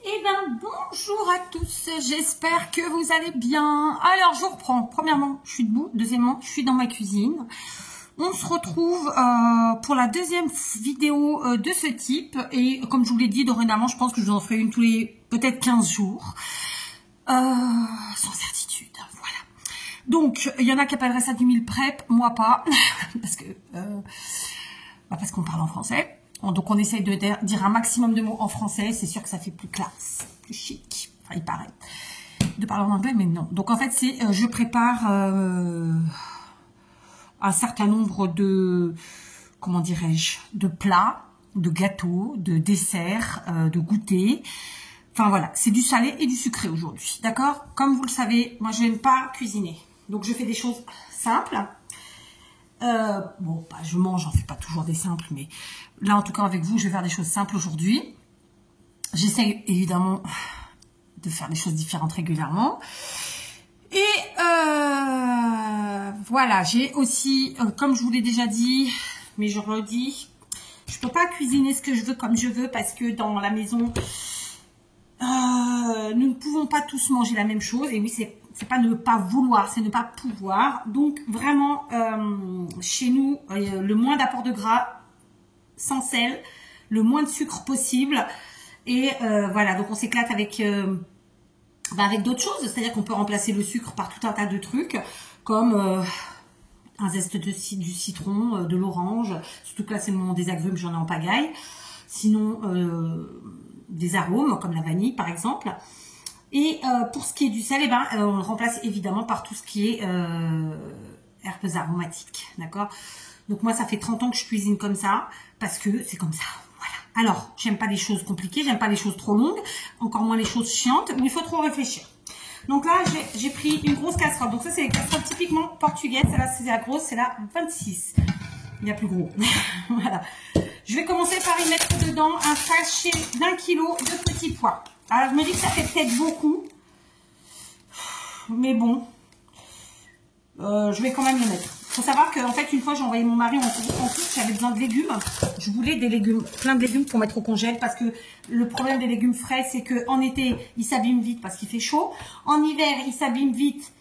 Eh bien, bonjour à tous, j'espère que vous allez bien. Alors, je reprends. Premièrement, je suis debout. Deuxièmement, je suis dans ma cuisine. On se retrouve pour la deuxième vidéo de ce type. Et comme je vous l'ai dit, dorénavant, je pense que je vous en ferai une tous les peut-être 15 jours. Sans certitude, voilà. Donc, il y en a qui appelleraient ça du meal prep, moi pas. parce qu'on parle en français. Donc on essaye de dire un maximum de mots en français, c'est sûr que ça fait plus classe, plus chic, enfin il paraît, de parler en anglais, mais non. Donc en fait c'est, je prépare un certain nombre de, comment dirais-je, de plats, de gâteaux, de desserts, de goûters. Enfin voilà, c'est du salé et du sucré aujourd'hui, d'accord? Comme vous le savez, moi je n'aime pas cuisiner, donc je fais des choses simples. Bon, bah, je mange, j'en fais pas toujours des simples, mais là, en tout cas, avec vous, je vais faire des choses simples aujourd'hui. J'essaye, évidemment, de faire des choses différentes régulièrement. Et voilà, j'ai aussi, comme je vous l'ai déjà dit, mais je redis, je peux pas cuisiner ce que je veux comme je veux parce que dans la maison, nous ne pouvons pas tous manger la même chose. Et oui, c'est pas ne pas vouloir, c'est ne pas pouvoir. Donc vraiment, chez nous, le moins d'apport de gras, sans sel, le moins de sucre possible. Et voilà, donc on s'éclate avec d'autres choses. C'est-à-dire qu'on peut remplacer le sucre par tout un tas de trucs, comme un zeste du citron, de l'orange. Surtout que là, c'est le moment des agrumes, j'en ai en pagaille. Sinon, des arômes, comme la vanille, par exemple. Et pour ce qui est du sel, eh ben, on le remplace évidemment par tout ce qui est herbes aromatiques, d'accord? Donc moi, ça fait 30 ans que je cuisine comme ça, parce que c'est comme ça, voilà. Alors, j'aime pas les choses compliquées, j'aime pas les choses trop longues, encore moins les choses chiantes, où il faut trop réfléchir. Donc là, j'ai pris une grosse casserole. Donc ça, c'est les casseroles typiquement portugaises. Celle-là, c'est la grosse, c'est la 26. Il y a plus gros. Voilà. Je vais commencer par y mettre dedans un sachet d'1 kilo de petits pois. Alors, je me dis que ça fait peut-être beaucoup. Mais bon. Je vais quand même le mettre. Il faut savoir qu'en fait, une fois, j'ai envoyé mon mari en course. J'avais besoin de légumes. Je voulais des légumes, plein de légumes pour mettre au congèle. Parce que le problème des légumes frais, c'est qu'en été, ils s'abîment vite parce qu'il fait chaud. En hiver, ils s'abîment vite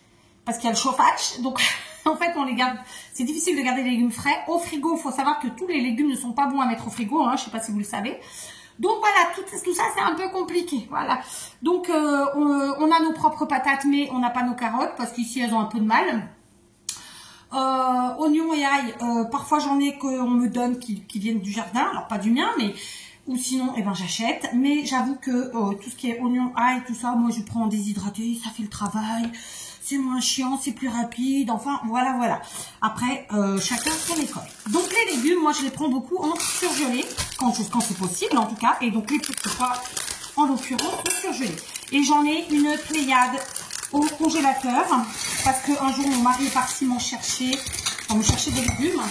parce qu'il y a le chauffage. Donc, en fait, on les garde. C'est difficile de garder les légumes frais. Au frigo, il faut savoir que tous les légumes ne sont pas bons à mettre au frigo. Hein, je ne sais pas si vous le savez. Donc voilà, tout ça c'est un peu compliqué, voilà. Donc on a nos propres patates, mais on n'a pas nos carottes parce qu'ici elles ont un peu de mal. Oignons et ail, parfois j'en ai qu'on me donne qui viennent du jardin, alors pas du mien, mais ou sinon eh ben j'achète. Mais j'avoue que tout ce qui est oignons, ail, tout ça, moi je prends en déshydraté, ça fait le travail. C'est moins chiant, c'est plus rapide, enfin voilà. Après, chacun son école. Donc les légumes, moi je les prends beaucoup en surgelé, quand c'est possible en tout cas, et donc les petits pois, en l'occurrence, sont surgelés. Et j'en ai une pléiade au congélateur, parce qu'un jour mon mari est parti me chercher des légumes,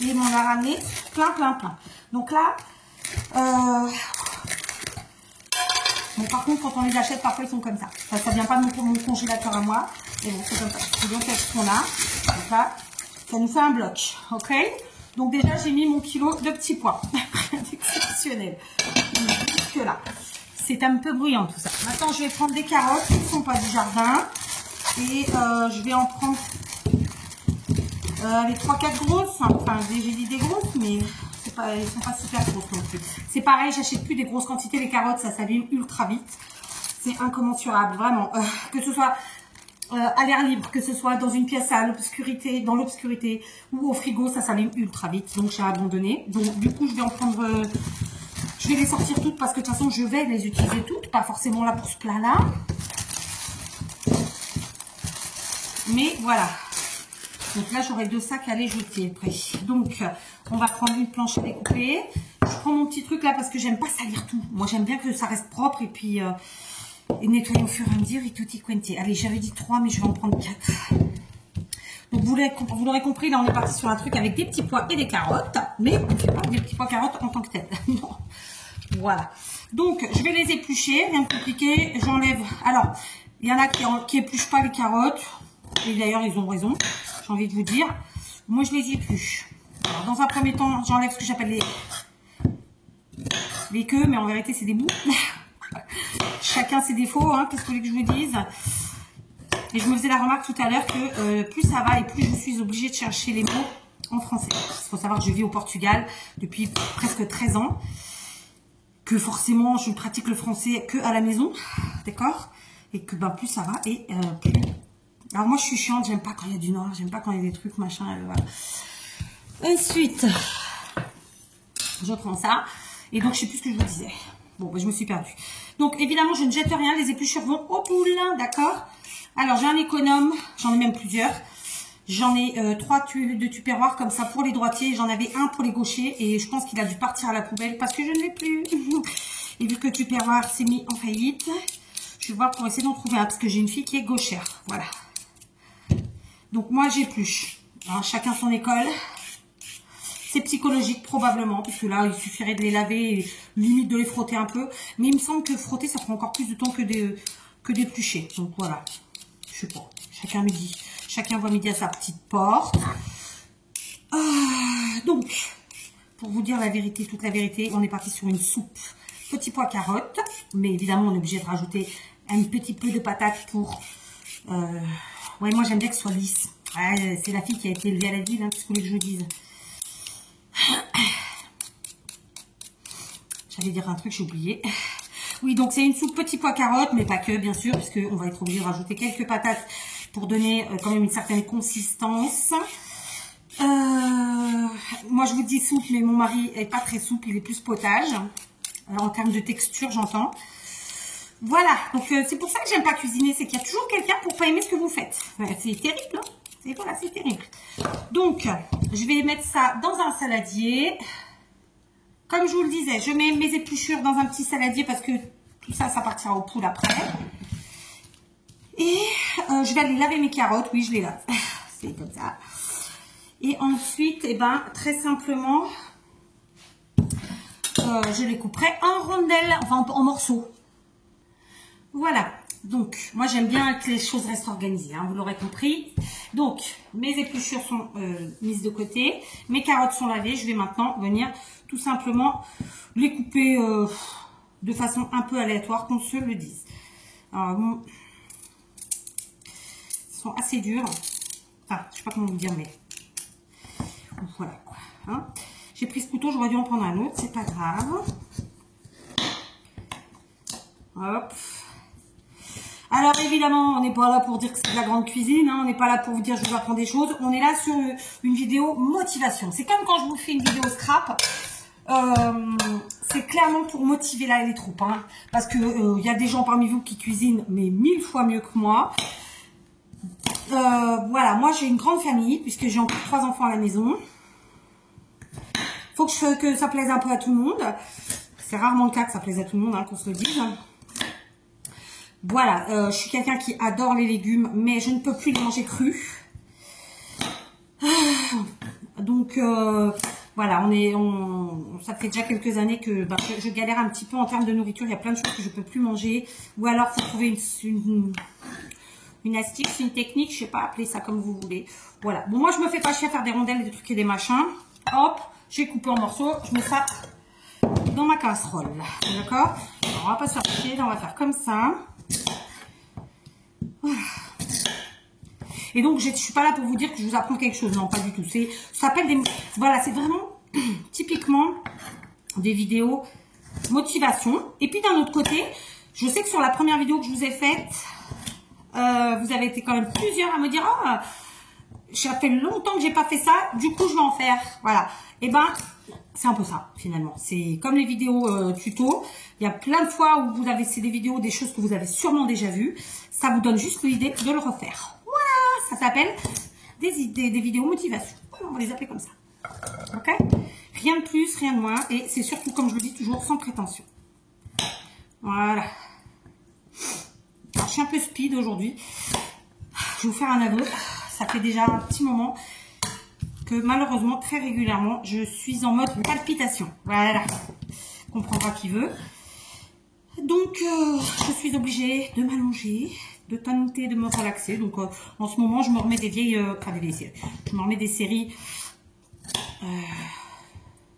et il m'en a ramené plein. Donc là, bon, par contre, quand on les achète, parfois ils sont comme ça. Ça vient pas de mon congélateur à moi. Et bon, c'est comme ça. C'est donc ce qu'on a. Donc là, ça nous fait un bloc. Ok? Donc déjà, j'ai mis mon kilo de petits pois. Exceptionnel. Jusque là. C'est un peu bruyant tout ça. Maintenant, je vais prendre des carottes qui ne sont pas du jardin. Et je vais en prendre les 3-4 grosses. Enfin, j'ai dit des grosses, mais elles ne sont pas super grosses non plus. C'est pareil, j'achète plus des grosses quantités. Les carottes, ça s'abîme ultra vite. C'est incommensurable, vraiment. Que ce soit à l'air libre, que ce soit dans une pièce à l'obscurité, dans l'obscurité ou au frigo, ça s'abîme ultra vite. Donc j'ai abandonné. Donc du coup, je vais en prendre, je vais les sortir toutes parce que de toute façon, je vais les utiliser toutes, pas forcément là pour ce plat-là. Mais voilà. Donc là, j'aurai 2 sacs à les jeter après. Donc, on va prendre une planche à découper. Je prends mon petit truc là parce que j'aime pas salir tout. Moi, j'aime bien que ça reste propre et puis et nettoyer au fur et à mesure et tutti quanti. Allez, j'avais dit 3, mais je vais en prendre 4. Donc, vous l'aurez compris, là, on est parti sur un truc avec des petits pois et des carottes. Mais on ne fait pas des petits pois carottes en tant que tel. Non. Voilà. Donc, je vais les éplucher. Rien de compliqué. J'enlève. Alors, il y en a qui épluchent pas les carottes. Et d'ailleurs, ils ont raison. J'ai envie de vous dire. Moi, je les épluche. Alors, dans un premier temps, j'enlève ce que j'appelle les queues, mais en vérité, c'est des bouts. chacun ses défauts, hein, qu'est-ce que vous voulez que je vous dise? Et je me faisais la remarque tout à l'heure que plus ça va et plus je suis obligée de chercher les mots en français. Il faut savoir que je vis au Portugal depuis presque 13 ans, que forcément je pratique le français que à la maison, d'accord? Et que ben, plus ça va et plus... Alors moi je suis chiante, j'aime pas quand il y a du noir, j'aime pas quand il y a des trucs, machin, voilà. Ensuite, je prends ça. Et donc je sais plus ce que je vous disais. Bon, ben, je me suis perdue. Donc évidemment je ne jette rien, les épluchures vont au poule, d'accord? Alors j'ai un économe, j'en ai même plusieurs. J'en ai 3 de tupperware comme ça pour les droitiers. J'en avais un pour les gauchers et je pense qu'il a dû partir à la poubelle parce que je ne l'ai plus. Et vu que tupperware s'est mis en faillite, je vais voir pour essayer d'en trouver un parce que j'ai une fille qui est gauchère. Voilà. Donc moi j'épluche. Hein, chacun son école. C'est psychologique probablement parce que là il suffirait de les laver et limite de les frotter un peu. Mais il me semble que frotter ça prend encore plus de temps que d'éplucher. Donc voilà. Je sais pas. Chacun me dit. Chacun voit midi à sa petite porte. Donc, pour vous dire la vérité, toute la vérité, on est parti sur une soupe petit pois carottes. Mais évidemment, on est obligé de rajouter un petit peu de patates pour... Ouais, moi j'aime bien que ce soit lisse. Ouais, c'est la fille qui a été élevée à la ville, hein, qu'est-ce que vous voulez que je vous dise? J'allais dire un truc, j'ai oublié. Oui, donc c'est une soupe petit pois carottes, mais pas que, bien sûr, puisqu'on va être obligé de rajouter quelques patates pour donner quand même une certaine consistance. Moi, je vous dis soupe, mais mon mari est pas très souple, il est plus potage. En termes de texture, j'entends. Voilà, donc c'est pour ça que j'aime pas cuisiner, c'est qu'il y a toujours quelqu'un pour pas aimer ce que vous faites. C'est terrible, hein? Voilà, c'est terrible. Donc, je vais mettre ça dans un saladier. Comme je vous le disais, je mets mes épluchures dans un petit saladier parce que tout ça, ça partira au poule après. Et je vais aller laver mes carottes. Oui, je les lave. C'est comme ça. Et ensuite, eh ben, très simplement, je les couperai en rondelles, enfin en morceaux. Voilà. Donc, moi, j'aime bien que les choses restent organisées, hein, vous l'aurez compris. Donc, mes épluchures sont mises de côté. Mes carottes sont lavées. Je vais maintenant venir tout simplement les couper de façon un peu aléatoire, qu'on se le dise. Alors, bon, ils sont assez durs. Enfin, je sais pas comment vous dire, mais voilà quoi. Hein. J'ai pris ce couteau, j'aurais dû en prendre un autre, c'est pas grave. Hop. Alors évidemment, on n'est pas là pour dire que c'est de la grande cuisine, hein, on n'est pas là pour vous dire je vous apprends des choses, on est là sur une vidéo motivation. C'est comme quand je vous fais une vidéo scrap, c'est clairement pour motiver là les troupes, hein, parce que y a des gens parmi vous qui cuisinent mais 1000 fois mieux que moi. Voilà, moi j'ai une grande famille puisque j'ai encore 3 enfants à la maison. Faut que ça plaise un peu à tout le monde. C'est rarement le cas que ça plaise à tout le monde, hein, qu'on se le dise. Voilà, je suis quelqu'un qui adore les légumes, mais je ne peux plus les manger crus. Donc, voilà, ça fait déjà quelques années que je galère un petit peu en termes de nourriture. Il y a plein de choses que je ne peux plus manger. Ou alors, il faut trouver une astuce, une technique, je ne sais pas, appelez ça comme vous voulez. Voilà, bon, moi, je me fais pas chier à faire des rondelles, des trucs et des machins. Hop, j'ai coupé en morceaux, je mets ça dans ma casserole. D'accord? On va pas se faire chier, on va faire comme ça. Voilà. Et donc, je ne suis pas là pour vous dire que je vous apprends quelque chose. Non, pas du tout. Ça s'appelle des... Voilà, c'est vraiment typiquement des vidéos motivation. Et puis, d'un autre côté, je sais que sur la première vidéo que je vous ai faite, vous avez été quand même plusieurs à me dire « Oh, ça fait longtemps que j'ai pas fait ça, du coup, je vais en faire. » Voilà. Et ben, c'est un peu ça, finalement. C'est comme les vidéos tuto. Il y a plein de fois où vous avez, c'est des vidéos, des choses que vous avez sûrement déjà vues. Ça vous donne juste l'idée de le refaire. Voilà, ça s'appelle des vidéos motivation. Voilà, on va les appeler comme ça. Ok? Rien de plus, rien de moins. Et c'est surtout, comme je le dis toujours, sans prétention. Voilà. Alors, je suis un peu speed aujourd'hui. Je vais vous faire un aveu. Ça fait déjà un petit moment que malheureusement, très régulièrement, je suis en mode palpitation. Voilà. Comprendra qui veut. Donc, je suis obligée de m'allonger, de tenter de me relaxer. Donc, en ce moment, je me remets des vieilles... enfin, des vieilles séries. Je me remets des séries...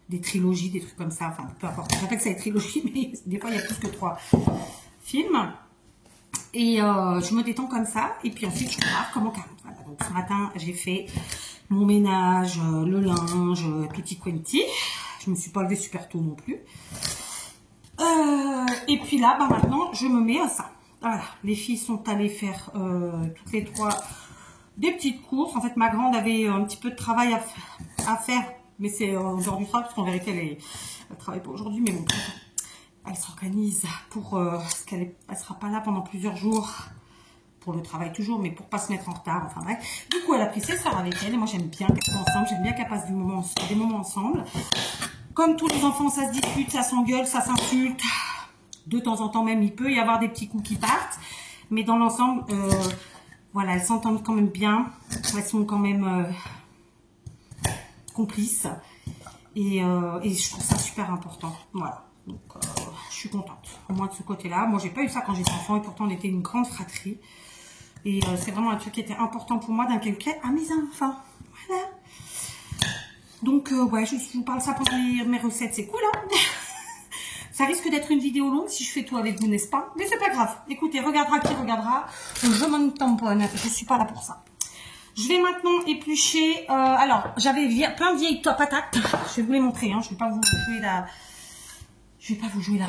des trilogies, des trucs comme ça. Enfin, peu importe. J'appelle ça des trilogies, mais des fois, il y a plus que 3. film. Et je me détends comme ça. Et puis ensuite, je repars comme en 40. Voilà, donc ce matin, j'ai fait mon ménage, le linge, tutti quanti. Je me suis pas levée super tôt non plus. Et puis là, bah, maintenant, je me mets à ça. Voilà, les filles sont allées faire toutes les trois des petites courses. En fait, ma grande avait un petit peu de travail à faire. Mais c'est en dehors du travail, parce qu'en vérité, elle travaille pas aujourd'hui. Mais bon, elle s'organise pour... parce qu'elle ne sera pas là pendant plusieurs jours. Pour le travail toujours, mais pour pas se mettre en retard, enfin bref. Du coup, elle a pris ses soeurs avec elle, et moi j'aime bien qu'elles soient ensemble, j'aime bien qu'elles passent des moments ensemble. Comme tous les enfants, ça se discute, ça s'engueule, ça s'insulte. De temps en temps même, il peut y avoir des petits coups qui partent. Mais dans l'ensemble, voilà, elles s'entendent quand même bien. Elles sont quand même complices. Et je trouve ça super important. Voilà. Donc, je suis contente. Au moins de ce côté-là. Moi, j'ai pas eu ça quand j'étais enfant, et pourtant, on était une grande fratrie. Et c'est vraiment un truc qui était important pour moi d'inculquer à mes enfants. Voilà. Donc, ouais, je vous parle ça pendant mes recettes. C'est cool, hein. Ça risque d'être une vidéo longue si je fais tout avec vous, n'est-ce pas? Mais c'est pas grave. Écoutez, regardera qui regardera. Je m'en tamponne. Je suis pas là pour ça. Je vais maintenant éplucher. Alors, j'avais plein de vieilles patates. Je vais vous les montrer. Hein. Je vais pas vous jouer la... Je vais pas vous jouer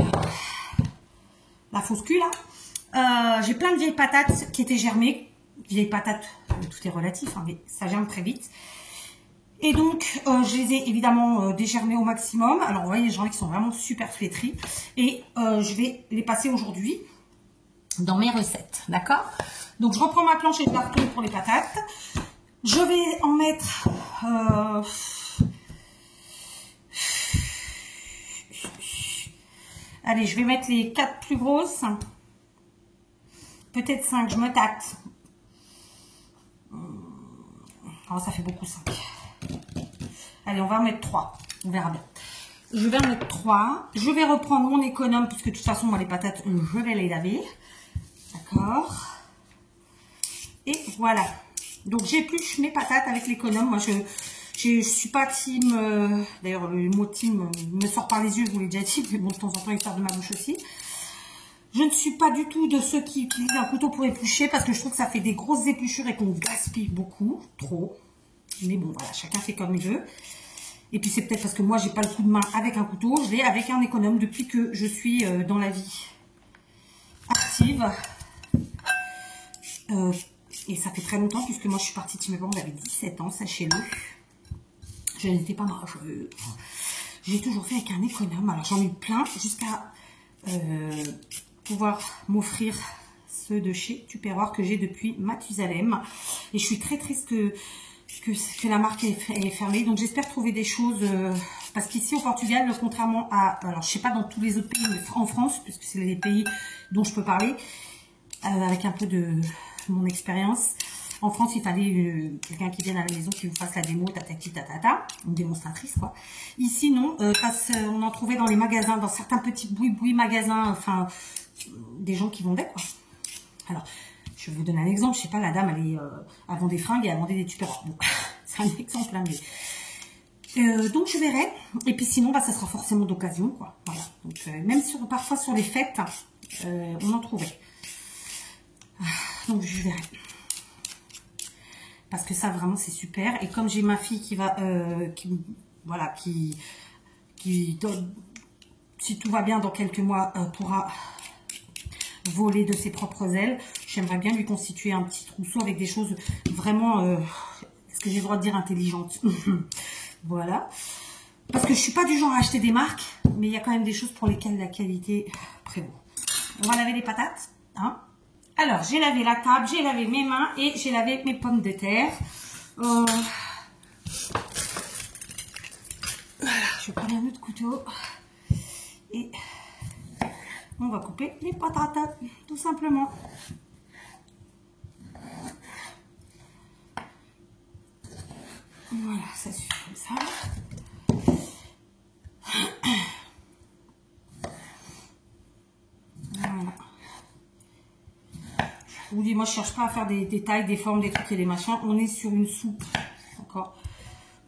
la fausse cul, là. J'ai plein de vieilles patates qui étaient germées. Vieilles patates, tout est relatif, hein, mais ça germe très vite. Et donc, je les ai évidemment dégermées au maximum. Alors, vous voyez, j'en ai qui sont vraiment super flétris. Et je vais les passer aujourd'hui dans mes recettes, d'accord? Donc, je reprends ma planche et je la retourne pour les patates. Je vais en mettre... Allez, je vais mettre les 4 plus grosses. Peut-être 5, je me tâte. Oh, ça fait beaucoup 5. Allez, on va en mettre 3. On verra bien. Je vais en mettre 3. Je vais reprendre mon économe, puisque de toute façon, moi, les patates, je vais les laver. D'accord. Et voilà. Donc, j'épluche mes patates avec l'économe. Moi, je suis pas team... D'ailleurs, le mot team me sort par les yeux, je vous l'ai déjà dit, mais bon, de temps en temps, il sort de ma bouche aussi. Je ne suis pas du tout de ceux qui utilisent un couteau pour éplucher parce que je trouve que ça fait des grosses épluchures et qu'on gaspille beaucoup, trop. Mais bon, voilà, chacun fait comme il veut. Et puis c'est peut-être parce que moi, j'ai pas le coup de main avec un couteau, je l'ai avec un économe depuis que je suis dans la vie active. Et ça fait très longtemps puisque moi, je suis partie de mes parents, j'avais 17 ans, sachez-le. Je n'étais pas majeure. J'ai toujours fait avec un économe. Alors j'en ai eu plein jusqu'à... pouvoir m'offrir ceux de chez Tupperware que j'ai depuis Mathusalem. Et je suis très triste que la marque est fermée. Donc j'espère trouver des choses... parce qu'ici au Portugal, contrairement à... Alors je sais pas dans tous les autres pays, mais en France, puisque c'est les pays dont je peux parler, avec un peu de mon expérience. En France, il fallait quelqu'un qui vienne à la maison, qui vous fasse la démo, tatati tatata, une démonstratrice, quoi. Ici, non. On en trouvait dans les magasins, dans certains petits boui-boui magasins, enfin, des gens qui vendaient, quoi. Alors, je vais vous donner un exemple. Je sais pas, la dame, elle vend des fringues et elle vendait des Tupperware. Bon, c'est un exemple, hein, mais... donc, je verrai. Et puis, sinon, bah, ça sera forcément d'occasion, quoi. Voilà. Donc, même parfois sur les fêtes, on en trouvait. Donc, je verrai. Parce que ça, vraiment, c'est super. Et comme j'ai ma fille qui va... voilà, qui si tout va bien, dans quelques mois, pourra voler de ses propres ailes. J'aimerais bien lui constituer un petit trousseau avec des choses vraiment... est-ce que j'ai le droit de dire intelligentes? Voilà. Parce que je suis pas du genre à acheter des marques, mais il y a quand même des choses pour lesquelles la qualité prévaut. On va laver les patates, hein. Alors, j'ai lavé la table, j'ai lavé mes mains et j'ai lavé mes pommes de terre. Voilà, je vais prendre un autre couteau. Et on va couper les patates, tout simplement. Voilà, ça suffit comme ça. Voilà. Je vous dis, moi je cherche pas à faire des tailles, des formes, des trucs et des machins. On est sur une soupe, d'accord?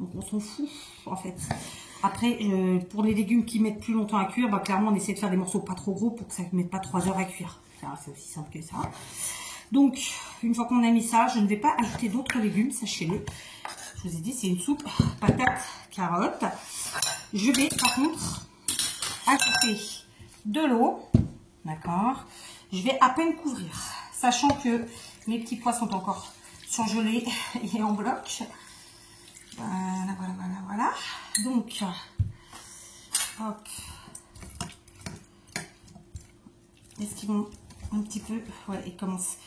Donc on s'en fout en fait. Après, pour les légumes qui mettent plus longtemps à cuire, bah, clairement, on essaie de faire des morceaux pas trop gros pour que ça ne mette pas 3 heures à cuire. C'est aussi simple que ça. Donc, une fois qu'on a mis ça, je ne vais pas ajouter d'autres légumes, sachez-le. Je vous ai dit, c'est une soupe patate, carotte. Je vais, par contre, ajouter de l'eau. D'accord. Je vais à peine couvrir, sachant que mes petits pois sont encore surgelés et en bloc. Voilà, voilà, voilà, voilà. Donc, hop. Est-ce qu'ils vont un petit peu... Ouais, ils commencent.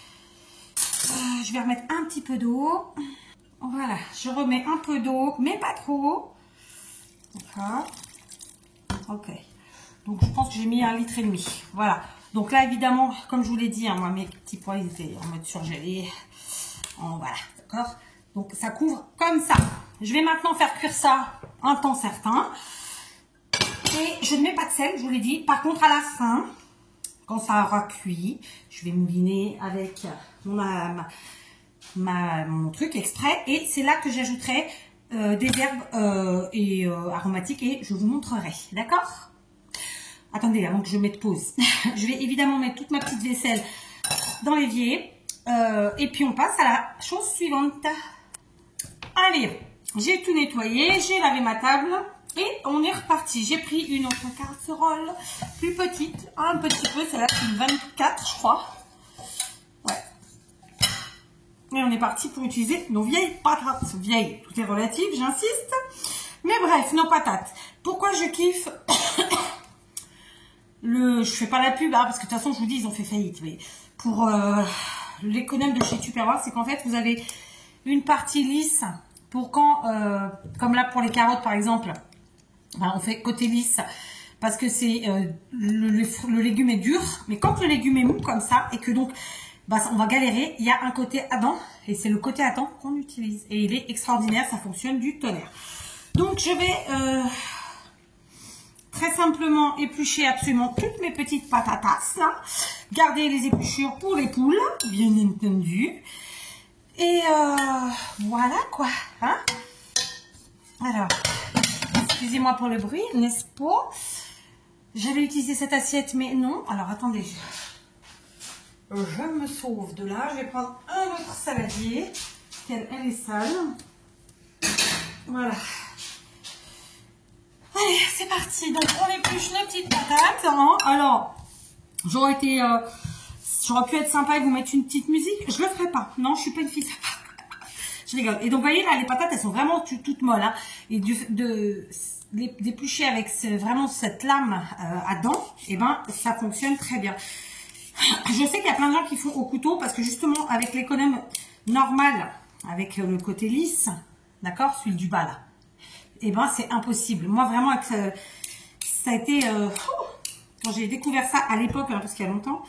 Je vais remettre un petit peu d'eau. Voilà, je remets un peu d'eau, mais pas trop. D'accord. Ok. Donc, je pense que j'ai mis 1,5 litre. Voilà. Donc là, évidemment, comme je vous l'ai dit, hein, moi, mes petits pois, ils étaient en mode surgelé. Voilà, d'accord. Donc, ça couvre comme ça. Je vais maintenant faire cuire ça un temps certain. Et je ne mets pas de sel, je vous l'ai dit. Par contre, à la fin, quand ça aura cuit, je vais mouliner avec mon truc exprès. Et c'est là que j'ajouterai des herbes aromatiques et je vous montrerai. D'accord? Attendez, avant que je mette pause. Je vais évidemment mettre toute ma petite vaisselle dans l'évier. Et puis, on passe à la chose suivante. Allez, j'ai tout nettoyé, j'ai lavé ma table et on est reparti. J'ai pris une autre casserole plus petite, un petit peu, celle-là c'est une 24 je crois. Ouais. Et on est parti pour utiliser nos vieilles patates. Vieilles, tout est relatif, j'insiste. Mais bref, nos patates. Pourquoi je kiffe je fais pas la pub, hein, parce que de toute façon, je vous dis, ils ont fait faillite. Mais pour l'économe de chez Tupperware, c'est qu'en fait, vous avez une partie lisse pour quand, comme là pour les carottes par exemple, ben, on fait côté lisse parce que c'est le légume est dur, mais quand le légume est mou comme ça et que donc ben, on va galérer, il y a un côté à dents et c'est le côté à dents qu'on utilise et il est extraordinaire, ça fonctionne du tonnerre. Donc je vais très simplement éplucher absolument toutes mes petites patatas là, garder les épluchures pour les poules, bien entendu. Et voilà quoi. Hein? Alors, excusez-moi pour le bruit, n'est-ce pas? J'avais utilisé cette assiette, mais non. Alors, attendez. Je me sauve de là. Je vais prendre un autre saladier. Elle est sale. Voilà. Allez, c'est parti. Donc, on épluche nos petites patates. Hein. Alors, j'aurais pu être sympa et vous mettre une petite musique. Je le ferai pas. Non, je suis pas une fille sympa. Je rigole. Et donc, vous voyez, là, les patates, elles sont vraiment toutes molles. Hein. Et d'éplucher avec vraiment cette lame à dents, et ben, ça fonctionne très bien. Je sais qu'il y a plein de gens qui font au couteau parce que justement, avec l'économe normal, avec le côté lisse, d'accord, celui du bas là, et ben, c'est impossible. Moi, vraiment, avec ça a été... quand j'ai découvert ça à l'époque, hein, parce qu'il y a longtemps,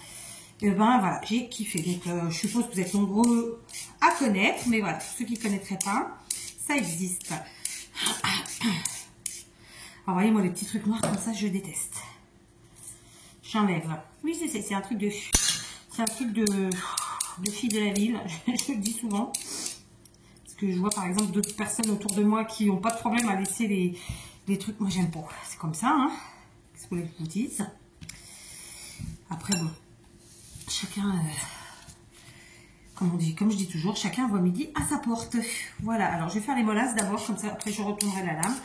et ben voilà, j'ai kiffé. Donc je suppose que vous êtes nombreux à connaître, mais voilà, ceux qui ne connaîtraient pas, ça existe. Alors voyez, moi les petits trucs noirs comme ça, je déteste. J'enlève. Oui, c'est un truc de... C'est un truc de fille de la ville, je le dis souvent. Parce que je vois par exemple d'autres personnes autour de moi qui n'ont pas de problème à laisser les trucs. Moi j'aime pas, c'est comme ça, hein. Qu'est-ce que vous dites? Après bon, chacun, comme je dis toujours, chacun voit midi à sa porte. Voilà, alors je vais faire les molasses d'abord, comme ça après je retournerai la lame.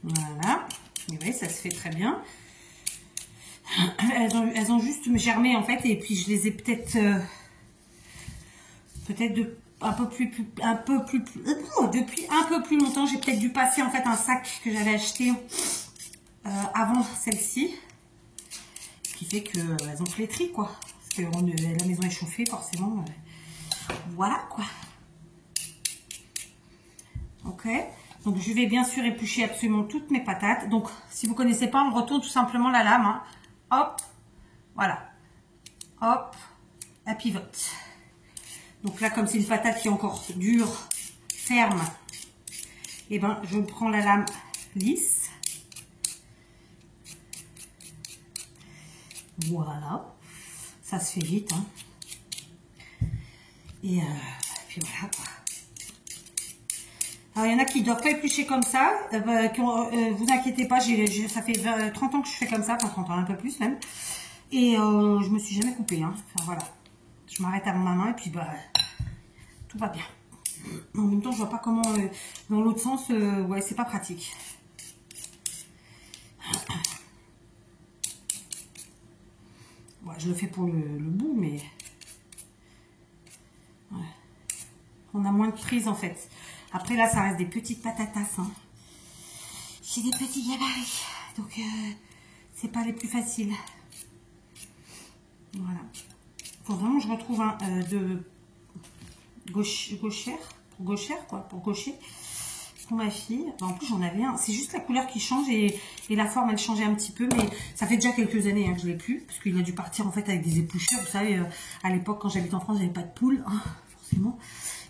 Voilà, et oui, ça se fait très bien. Elles ont juste germé en fait, et puis je les ai peut-être depuis un peu plus longtemps. J'ai peut-être dû passer en fait un sac que j'avais acheté avant celle-ci, ce qui fait que elles ont flétri quoi, parce que la maison est chauffée forcément. Voilà quoi. Ok. Donc je vais bien sûr éplucher absolument toutes mes patates. Donc si vous ne connaissez pas, on retourne tout simplement la lame. Hein. Hop, voilà. Hop, elle pivote. Donc là, comme c'est une patate qui est encore dure, ferme, et ben je prends la lame lisse. Voilà. Ça se fait vite. Hein. Et puis voilà quoi. Alors il y en a qui ne doivent pas éplucher comme ça. Vous inquiétez pas, ça fait 30 ans que je fais comme ça, enfin 30 ans, un peu plus même. Et je me suis jamais coupée. Hein. Enfin voilà. Je m'arrête avant ma main et puis bah tout va bien. En même temps, je vois pas comment dans l'autre sens, ouais, c'est pas pratique. Ouais, je le fais pour le bout, mais ouais. On a moins de prise en fait. Après là, ça reste des petites patatas. Hein. J'ai des petits gabarits, donc c'est pas les plus faciles. Voilà. Faut vraiment que je retrouve un de gauchère quoi, pour gaucher pour ma fille. En plus j'en avais un, c'est juste la couleur qui change et la forme elle changeait un petit peu, mais ça fait déjà quelques années hein, que je l'ai plus, parce qu'il a dû partir en fait avec des épluchures. Vous savez, à l'époque quand j'habite en France, j'avais pas de poule, hein, forcément.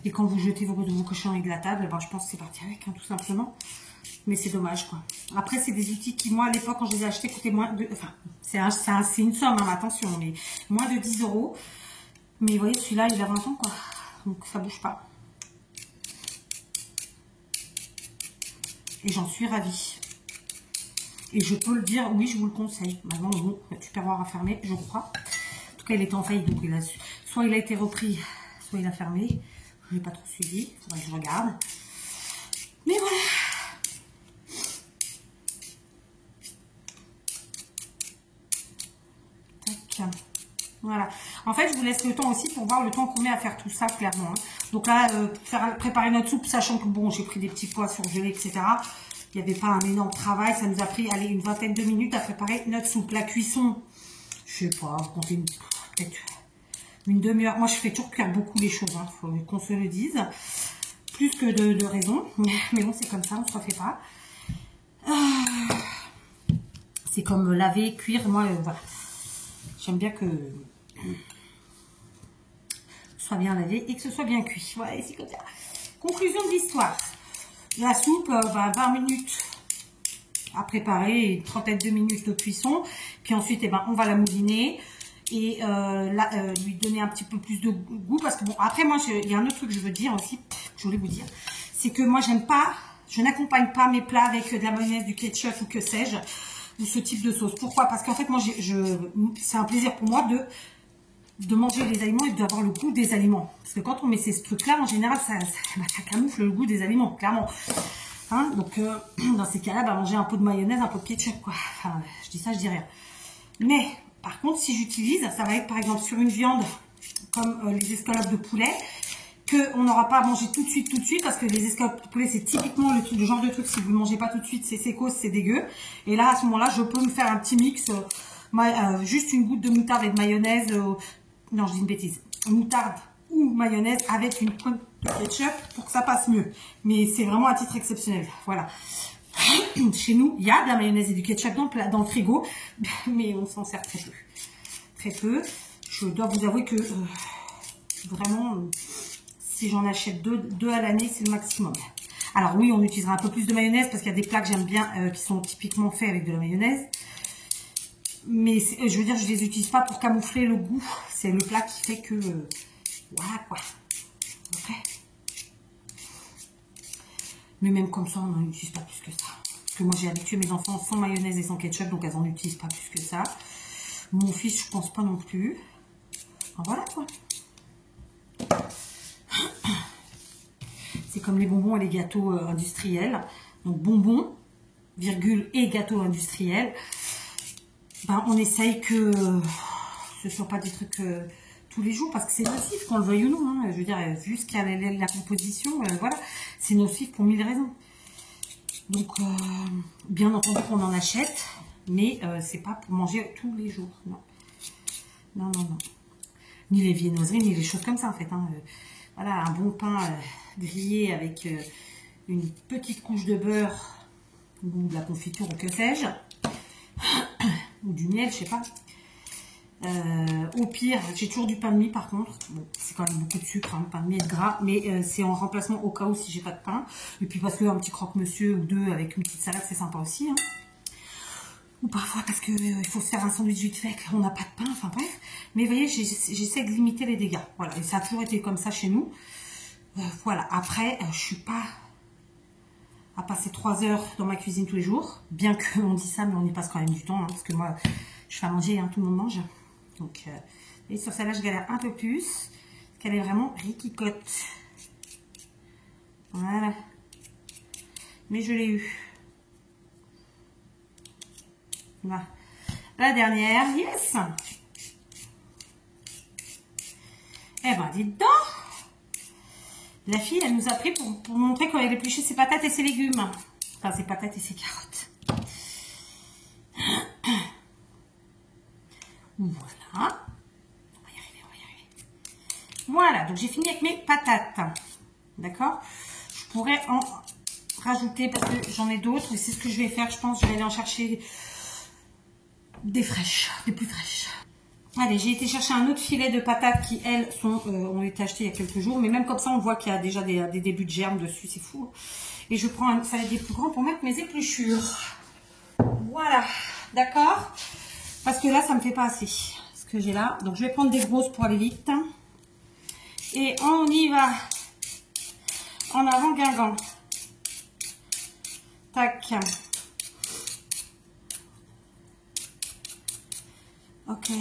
Et quand vous jetez vos cochonneries de la table, ben, je pense que c'est parti avec, hein, tout simplement. Mais c'est dommage quoi. Après c'est des outils qui moi à l'époque quand je les ai achetés coûtaient moins de, enfin c'est une somme, hein, attention, mais moins de 10 €. Mais vous voyez celui-là il a 20 ans quoi, donc ça bouge pas. Et j'en suis ravie. Et je peux le dire, oui, je vous le conseille. Maintenant, bon, le tupperware a fermé, je crois. En tout cas, il était en faillite, donc soit il a été repris, soit il a fermé. Je n'ai pas trop suivi, il faudrait que je regarde. Mais voilà. Tac. Voilà. En fait, je vous laisse le temps aussi pour voir le temps qu'on met à faire tout ça, clairement. Hein. Donc là, préparer notre soupe, sachant que bon, j'ai pris des petits pois surgelés, etc. Il n'y avait pas un énorme travail. Ça nous a pris, allez, une vingtaine de minutes à préparer notre soupe. La cuisson, je sais pas, vous comptez peut-être une demi-heure. Moi, je fais toujours cuire beaucoup les choses, hein, faut qu'on se le dise. Plus que de raison. Mais bon, c'est comme ça, on ne se refait pas. C'est comme laver, cuire. Moi, voilà. J'aime bien que ce soit bien lavé et que ce soit bien cuit. Voilà, c'est comme ça. Conclusion de l'histoire. La soupe, 20 minutes à préparer, une trentaine de minutes de cuisson. Puis ensuite, eh ben, on va la mouliner et lui donner un petit peu plus de goût. Parce que bon, après, moi, il y a un autre truc que je veux dire aussi, que je voulais vous dire. C'est que moi, j'aime pas, je n'accompagne pas mes plats avec de la mayonnaise, du ketchup ou que sais-je, ou ce type de sauce. Pourquoi? Parce qu'en fait, moi, c'est un plaisir pour moi de manger les aliments et d'avoir le goût des aliments. Parce que quand on met ces trucs-là, en général, ça camoufle le goût des aliments, clairement. Hein, donc, dans ces cas-là, manger un peu de mayonnaise, un peu de ketchup, quoi. Enfin, je dis ça, je dis rien. Mais, par contre, si j'utilise, ça va être par exemple sur une viande, comme les escalopes de poulet, qu'on n'aura pas à manger tout de suite, parce que les escalopes de poulet, c'est typiquement le genre de truc, si vous ne le mangez pas tout de suite, c'est sécos, c'est dégueu. Et là, à ce moment-là, je peux me faire un petit mix, juste une goutte de moutarde et de mayonnaise, non, je dis une bêtise, moutarde ou mayonnaise avec une pointe de ketchup pour que ça passe mieux. Mais c'est vraiment à titre exceptionnel, voilà. Chez nous, il y a de la mayonnaise et du ketchup dans le frigo, mais on s'en sert très peu. Très peu. Je dois vous avouer que vraiment, si j'en achète deux à l'année, c'est le maximum. Alors oui, on utilisera un peu plus de mayonnaise parce qu'il y a des plats que j'aime bien qui sont typiquement faits avec de la mayonnaise. Mais je veux dire, je ne les utilise pas pour camoufler le goût. C'est le plat qui fait que... voilà quoi. Okay. Mais même comme ça, on n'en utilise pas plus que ça. Parce que moi, j'ai habitué mes enfants sans mayonnaise et sans ketchup, donc elles n'en utilisent pas plus que ça. Mon fils, je pense pas non plus. Alors, voilà quoi. C'est comme les bonbons et les gâteaux industriels. Donc bonbons, virgule, et gâteaux industriels. Ben, on essaye que ce ne soit pas des trucs tous les jours, parce que c'est nocif, qu'on le veuille ou non. Hein. Je veux dire, vu ce qu'il y a la composition, voilà, c'est nocif pour 1000 raisons. Donc, bien entendu qu'on en achète, mais c'est pas pour manger tous les jours. Non. Non, non, non. Ni les viennoiseries, ni les choses comme ça, en fait. Hein. Voilà, un bon pain grillé avec une petite couche de beurre ou de la confiture ou que sais-je. Ou du miel, je sais pas. Au pire, j'ai toujours du pain de mie par contre. Bon, c'est quand même beaucoup de sucre, hein, pain de mie et de gras, mais c'est en remplacement au cas où si j'ai pas de pain. Et puis parce qu'un petit croque-monsieur ou deux avec une petite salade, c'est sympa aussi. Hein. ou parfois parce que il faut se faire un sandwich vite fait, on n'a pas de pain, enfin bref. Mais vous voyez, j'essaie de limiter les dégâts. Voilà, et ça a toujours été comme ça chez nous. Voilà, après, je suis pas à passer 3 heures dans ma cuisine tous les jours. Bien qu'on dit ça, mais on y passe quand même du temps, hein, parce que moi, je fais à manger, hein, tout le monde mange. Donc, et sur celle-là, je galère un peu plus, parce qu'elle est vraiment riquicote. Voilà. Mais je l'ai eu. Voilà. La dernière, yes. Eh ben, dites donc. La fille, elle nous a pris pour montrer comment elle épluchait ses patates et ses légumes. Enfin, ses patates et ses carottes. Voilà. On va y arriver, on va y arriver. Voilà, donc j'ai fini avec mes patates. D'accord? Je pourrais en rajouter parce que j'en ai d'autres. Et c'est ce que je vais faire, je pense. Je vais aller en chercher des fraîches, des plus fraîches. Allez, j'ai été chercher un autre filet de patates qui, elles, ont été achetées il y a quelques jours. Mais même comme ça, on voit qu'il y a déjà des débuts de germes dessus. C'est fou. Et je prends un salade des plus grands pour mettre mes épluchures. Voilà. D'accord? Parce que là, ça ne me fait pas assez. Ce que j'ai là. Donc, je vais prendre des grosses pour aller vite. Et on y va. En avant, Guingamp. Tac. Ok.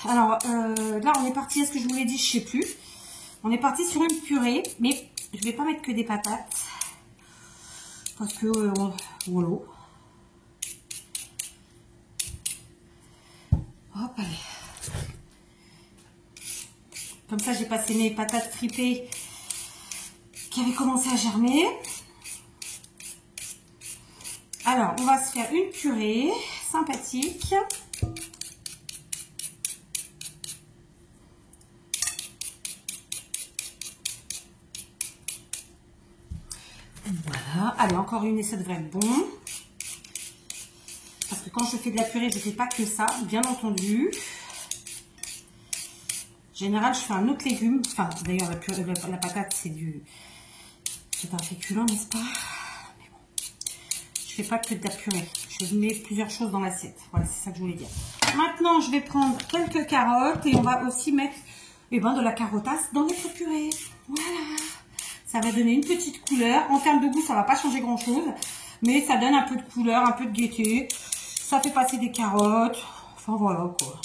Alors, là, on est parti, est-ce que je vous l'ai dit, je sais plus. On est parti sur une purée, mais je vais pas mettre que des patates. Parce que, voilà. Hop, allez. Comme ça, j'ai passé mes patates fripées qui avaient commencé à germer. Alors, on va se faire une purée sympathique. Voilà. Allez, encore une et ça devrait être bon. Parce que quand je fais de la purée, je ne fais pas que ça, bien entendu. En général, je fais un autre légume. Enfin, d'ailleurs, la patate, c'est un féculent, n'est-ce pas? Mais bon. Je fais pas que de la purée. Je mets plusieurs choses dans l'assiette. Voilà, c'est ça que je voulais dire. Maintenant, je vais prendre quelques carottes et on va aussi mettre de la carottasse dans notre purée. Voilà. Ça va donner une petite couleur. En termes de goût, ça va pas changer grand-chose. Mais ça donne un peu de couleur, un peu de gaieté. Ça fait passer des carottes. Enfin, voilà, quoi.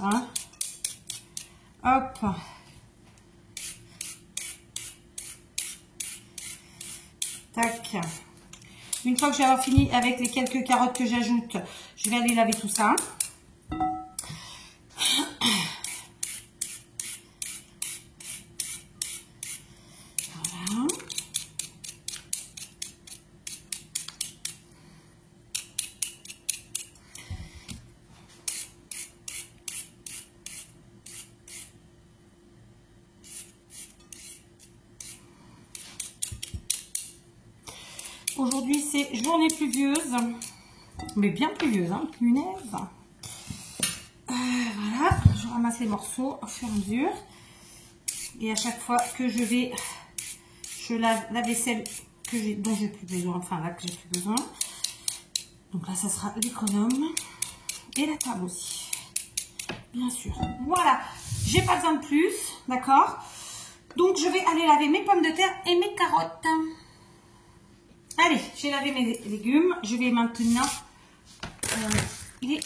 Hein? Hop. Tac. Une fois que j'ai fini avec les quelques carottes que j'ajoute, je vais aller laver tout ça. Voilà. Aujourd'hui, c'est journée pluvieuse, mais bien pluvieuse, hein, punaise. Voilà, je ramasse les morceaux au fur et à mesure. Et à chaque fois que je lave la vaisselle dont j'ai plus besoin, enfin là que j'ai plus besoin. Donc là, ça sera l'économe et la table aussi, bien sûr. Voilà, j'ai pas besoin de plus, d'accord. Donc je vais aller laver mes pommes de terre et mes carottes. Allez, j'ai lavé mes légumes. Je vais maintenant les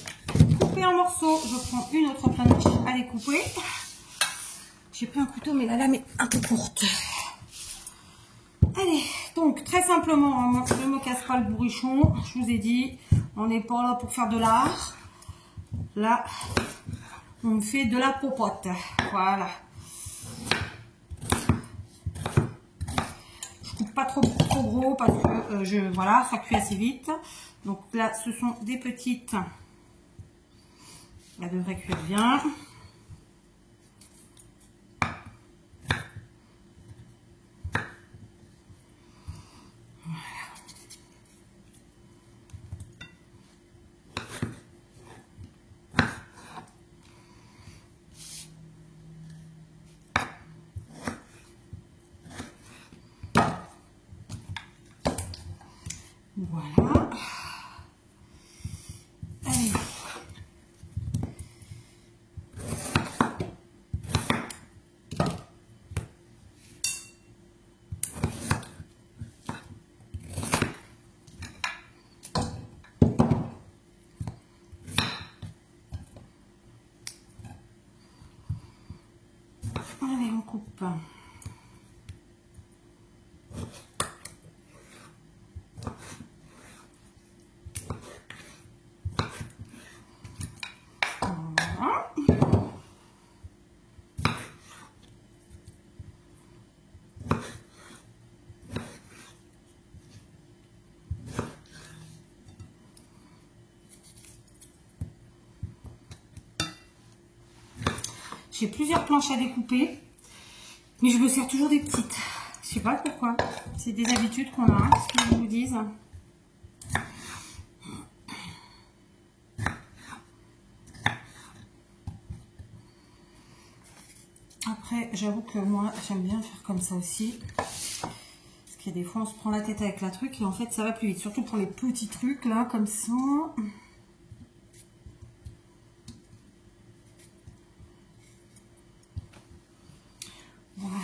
couper en morceaux. Je prends une autre planche à les couper. J'ai pris un couteau, mais la lame est un peu courte. Allez, donc très simplement, hein, je ne me casse pas le bourrichon. Je vous ai dit, on n'est pas là pour faire de l'art. Là, on fait de la popote. Voilà. Pas trop gros parce que voilà, ça cuit assez vite. Donc là, ce sont des petites. Ça devrait cuire bien. Allez, on coupe. Voilà. J'ai plusieurs planches à découper, mais je me sers toujours des petites. Je sais pas pourquoi. C'est des habitudes qu'on a, ce que je vous dise. Après, j'avoue que moi, j'aime bien faire comme ça aussi. Parce qu'il y a des fois, on se prend la tête avec la truc et en fait, ça va plus vite. Surtout pour les petits trucs, là, comme ça. Voilà.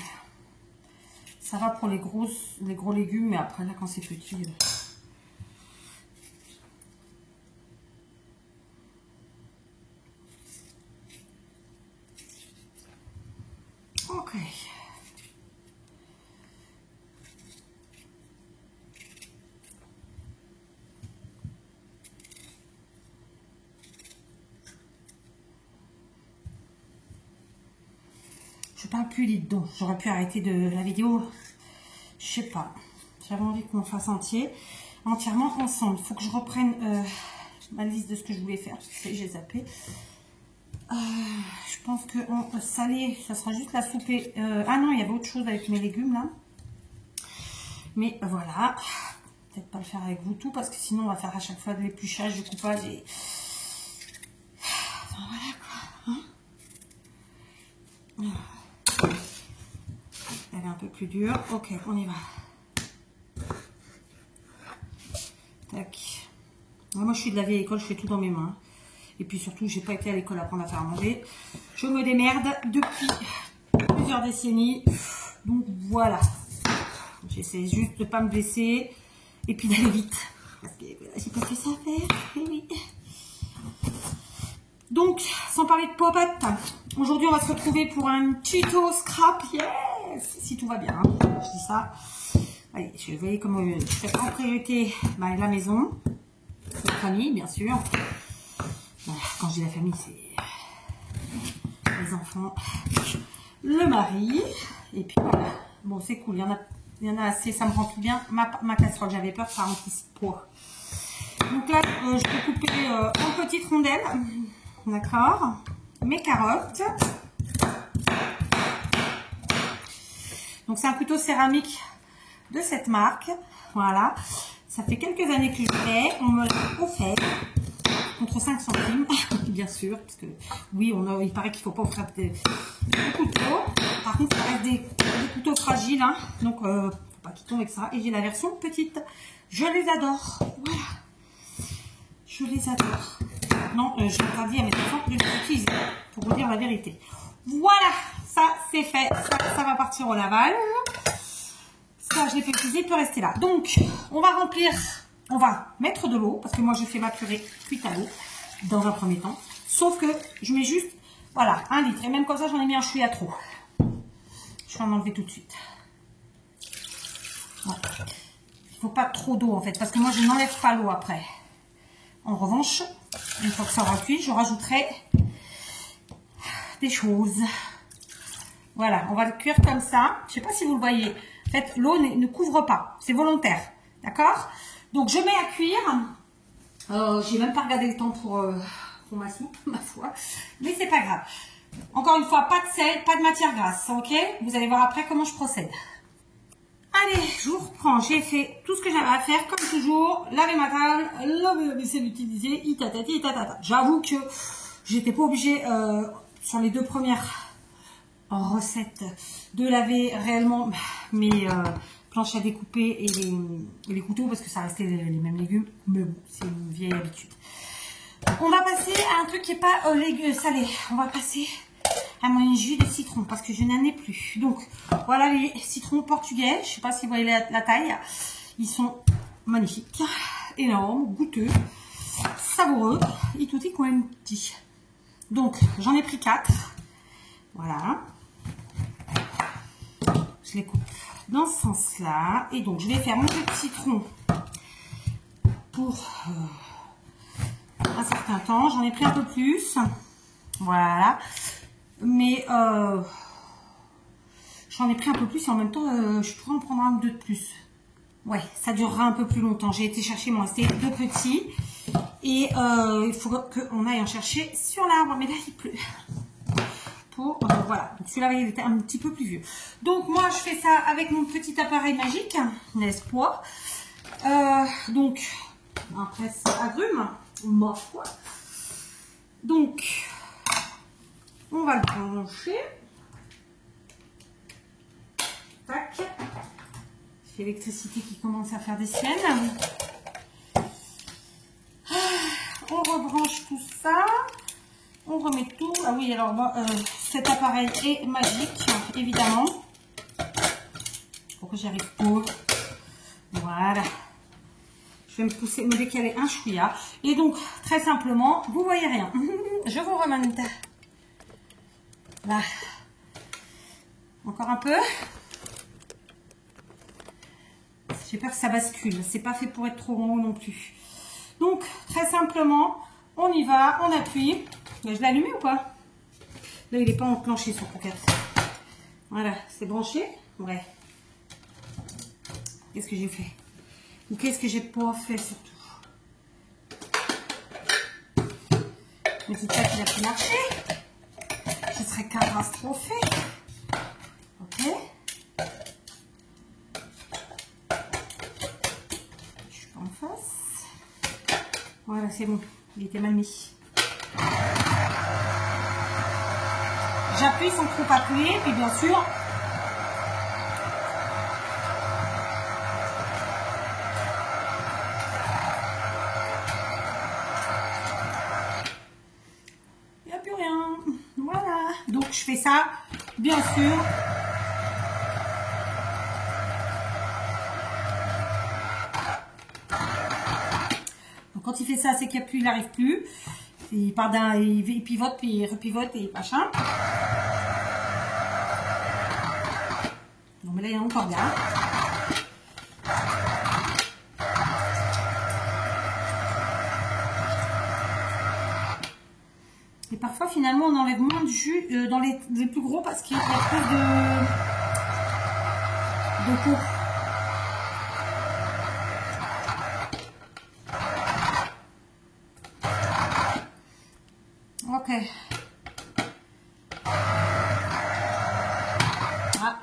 Ça va pour les gros légumes, mais après, là, quand c'est petit... Ok. Je parle plus les dedans. J'aurais pu arrêter de la vidéo. Je sais pas. J'avais envie qu'on fasse entièrement ensemble. Il faut que je reprenne ma liste de ce que je voulais faire. Parce que j'ai zappé. Je pense que en salé, ça sera juste la soupe. Ah non, il y avait autre chose avec mes légumes là. Mais voilà. Peut-être pas le faire avec vous tout parce que sinon on va faire à chaque fois de l'épluchage, du coupage et... Enfin, voilà quoi. Hein. Elle est un peu plus dure. Ok, on y va. Tac. Moi, je suis de la vieille école, je fais tout dans mes mains. Et puis surtout, j'ai pas été à l'école apprendre à faire à manger. Je me démerde depuis plusieurs décennies. Donc voilà. J'essaie juste de ne pas me blesser et puis d'aller vite. Parce que j'ai pas fait ça à faire. Et oui. Donc, sans parler de popote, aujourd'hui, on va se retrouver pour un tuto scrap. Yes! Si tout va bien, hein. Je dis ça. Allez, vous voyez comment je fais en priorité la maison, la famille, bien sûr. Voilà, quand je dis la famille, c'est les enfants, le mari, et puis voilà. Bon, c'est cool, il y en a assez, ça me remplit bien ma casserole. J'avais peur que ça remplisse pour. Donc là, je peux couper en petites rondelles, d'accord, mes carottes. Donc c'est un couteau céramique de cette marque, voilà. Ça fait quelques années que je l'ai, on me l'a offert contre 5 centimes, bien sûr, parce que oui, il paraît qu'il ne faut pas offrir des couteaux. Par contre, ça reste des couteaux fragiles, hein, donc faut pas qu'ils tombent avec ça. Et j'ai la version petite. Je les adore, voilà. Je les adore. Non, j'ai interdit à mes enfants de les utiliser, pour vous dire la vérité. Voilà, ça c'est fait, ça va partir au lavage. Ça, je l'ai fait utiliser, il peut rester là. Donc, on va mettre de l'eau, parce que moi, je fais ma purée cuite à l'eau, dans un premier temps. Sauf que je mets juste, voilà, 1 litre. Et même comme ça, j'en ai mis un chouïa trop. Je vais en enlever tout de suite. Voilà. Il ne faut pas trop d'eau, en fait, parce que moi, je n'enlève pas l'eau après. En revanche, une fois que ça aura cuit, je rajouterai des choses. Voilà, on va le cuire comme ça. Je ne sais pas si vous le voyez. En fait, l'eau ne couvre pas. C'est volontaire. D'accord? Donc, je mets à cuire. J'ai même pas regardé le temps pour ma soupe, ma foi. Mais c'est pas grave. Encore une fois, pas de sel, pas de matière grasse. Ok? Vous allez voir après comment je procède. Allez, je vous reprends. J'ai fait tout ce que j'avais à faire, comme toujours. Laver ma table, laver la vaisselle utilisée, itatati, itatata. J'avoue que j'étais pas obligée, sur les 2 premières recettes, de laver réellement mes planches à découper et les couteaux, parce que ça restait les mêmes légumes. Mais bon, c'est une vieille habitude. On va passer à un truc qui n'est pas salé. On va passer à mon jus de citron, parce que je n'en ai plus. Donc, voilà les citrons portugais. Je ne sais pas si vous voyez la taille. Ils sont magnifiques, énormes, goûteux, savoureux et tutti quanti. Donc, j'en ai pris 4. Voilà. je les coupe dans ce sens-là. Et donc, je vais faire mon jus de citron pour un certain temps. J'en ai pris un peu plus. Voilà. Mais j'en ai pris un peu plus et en même temps, je pourrais en prendre un ou deux de plus. Ouais, ça durera un peu plus longtemps. J'ai été chercher, moi, c'était deux petits. Et il faut qu'on aille en chercher sur l'arbre. Mais là, il pleut. Pour, voilà. Donc celui-là, il était un petit peu plus vieux. Donc, moi, je fais ça avec mon petit appareil magique, n'est-ce pas? Donc, un presse agrumes, ma foi. Donc, on va le brancher. Tac. J'ai l'électricité qui commence à faire des siennes. On rebranche tout ça. On remet tout. Ah oui, alors cet appareil est magique, évidemment. Pour que j'y arrive pas. Voilà. Je vais me pousser, me décaler un chouïa. Et donc, très simplement, vous voyez rien. Je vous remonte. Là. Encore un peu. J'ai peur que ça bascule. C'est pas fait pour être trop rond non plus. Donc, très simplement, on y va, on appuie. Là, je l'ai allumé ou pas? Là, il n'est pas enclenché sur Pocket. Voilà, c'est branché. Ouais. Qu'est-ce que j'ai fait? Ou qu'est-ce que j'ai pas fait surtout? Ne dites pas qu'il a pu marcher. Ce serait catastrophé. Ok. Je suis pas en face. Voilà, c'est bon. Il était mal mis. J'appuie sans trop appuyer, puis bien sûr, il n'y a plus rien. Voilà. Donc je fais ça, bien sûr. Donc quand il fait ça, c'est qu'il n'y a plus, il n'arrive plus. Il part d'un, il pivote, puis il repivote et machin. Non mais là il est encore bien. Et parfois finalement on enlève moins de jus dans les plus gros parce qu'il y a plus de peau. Ok. Ah.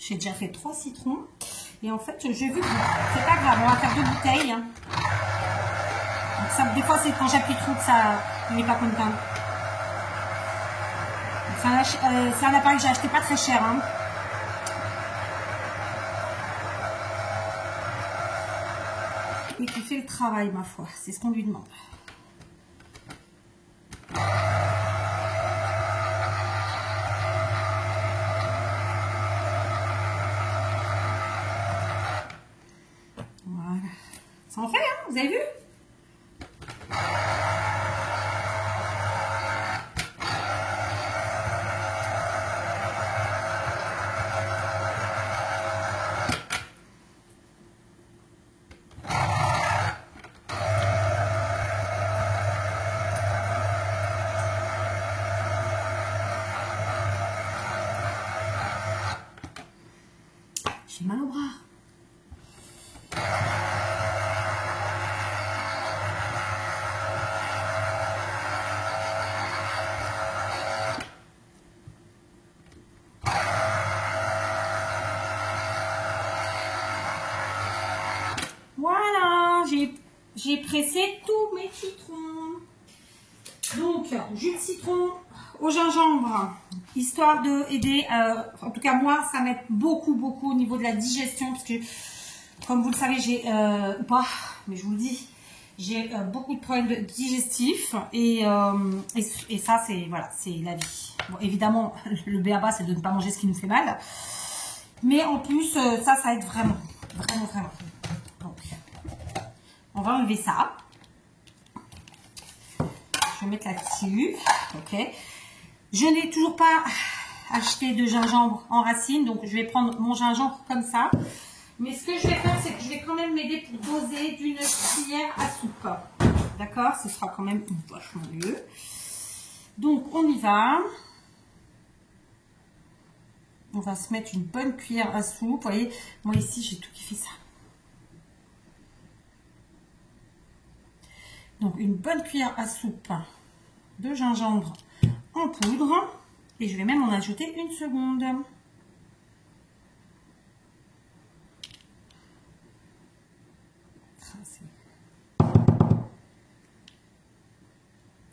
J'ai déjà fait 3 citrons. Et en fait, j'ai vu que c'est pas grave, on va faire 2 bouteilles. Hein. Donc ça, des fois, c'est quand j'appuie trop que ça n'est pas content. C'est un appareil que j'ai acheté pas très cher. Hein. Et qui fait le travail, ma foi. C'est ce qu'on lui demande. Ça en fait, hein, vous avez vu? J'ai mal au bras. Voilà, j'ai pressé tous mes citrons. Donc, jus de citron au gingembre, histoire de aider, en tout cas moi, ça m'aide beaucoup au niveau de la digestion, parce que comme vous le savez, j'ai ou pas, mais je vous le dis, j'ai beaucoup de problèmes digestifs et ça c'est voilà, c'est la vie. Bon, évidemment, le b.a.-ba c'est de ne pas manger ce qui nous fait mal, mais en plus ça aide vraiment. Donc, on va enlever ça. Je vais mettre là-dessus. Ok. Je n'ai toujours pas acheté de gingembre en racine, donc je vais prendre mon gingembre comme ça. Mais ce que je vais faire, c'est que je vais quand même m'aider pour doser d'une cuillère à soupe. D'accord? Ce sera quand même vachement mieux. Donc, on y va. On va se mettre une bonne cuillère à soupe. Vous voyez, moi ici, j'ai tout kiffé ça. Donc, une bonne cuillère à soupe de gingembre en poudre. Et je vais même en ajouter une seconde.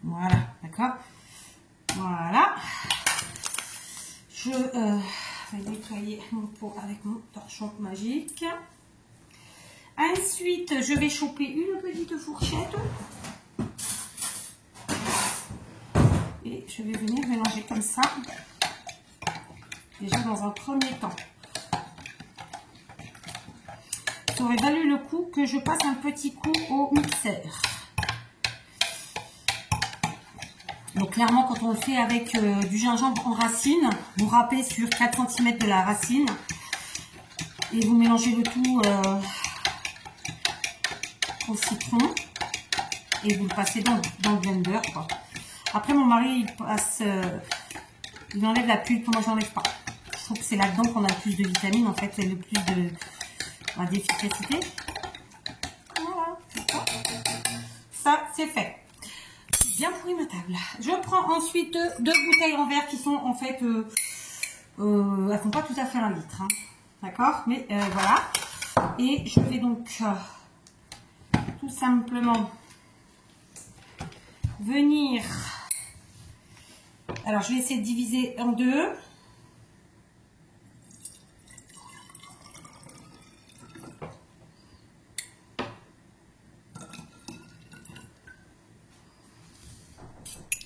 Voilà, d'accord. Voilà. Je vais nettoyer mon pot avec mon torchon magique. Ensuite, je vais choper une petite fourchette. Et je vais venir mélanger comme ça. Déjà dans un premier temps. Ça aurait valu le coup que je passe un petit coup au mixeur. Donc clairement, quand on le fait avec du gingembre en racine, vous râpez sur 4 cm de la racine et vous mélangez le tout au citron et vous le passez dans le blender, quoi. Après, mon mari, il enlève la pulpe, moi je n'enlève pas. Je trouve que c'est là-dedans qu'on a le plus de vitamines, en fait, et le plus d'efficacité. Voilà, ça c'est fait. J'ai bien pourri ma table. Je prends ensuite 2 bouteilles en verre qui sont en fait, elles font pas tout à fait 1 litre, hein. D'accord, mais voilà. Et je vais donc tout simplement venir. Alors, je vais essayer de diviser en 2.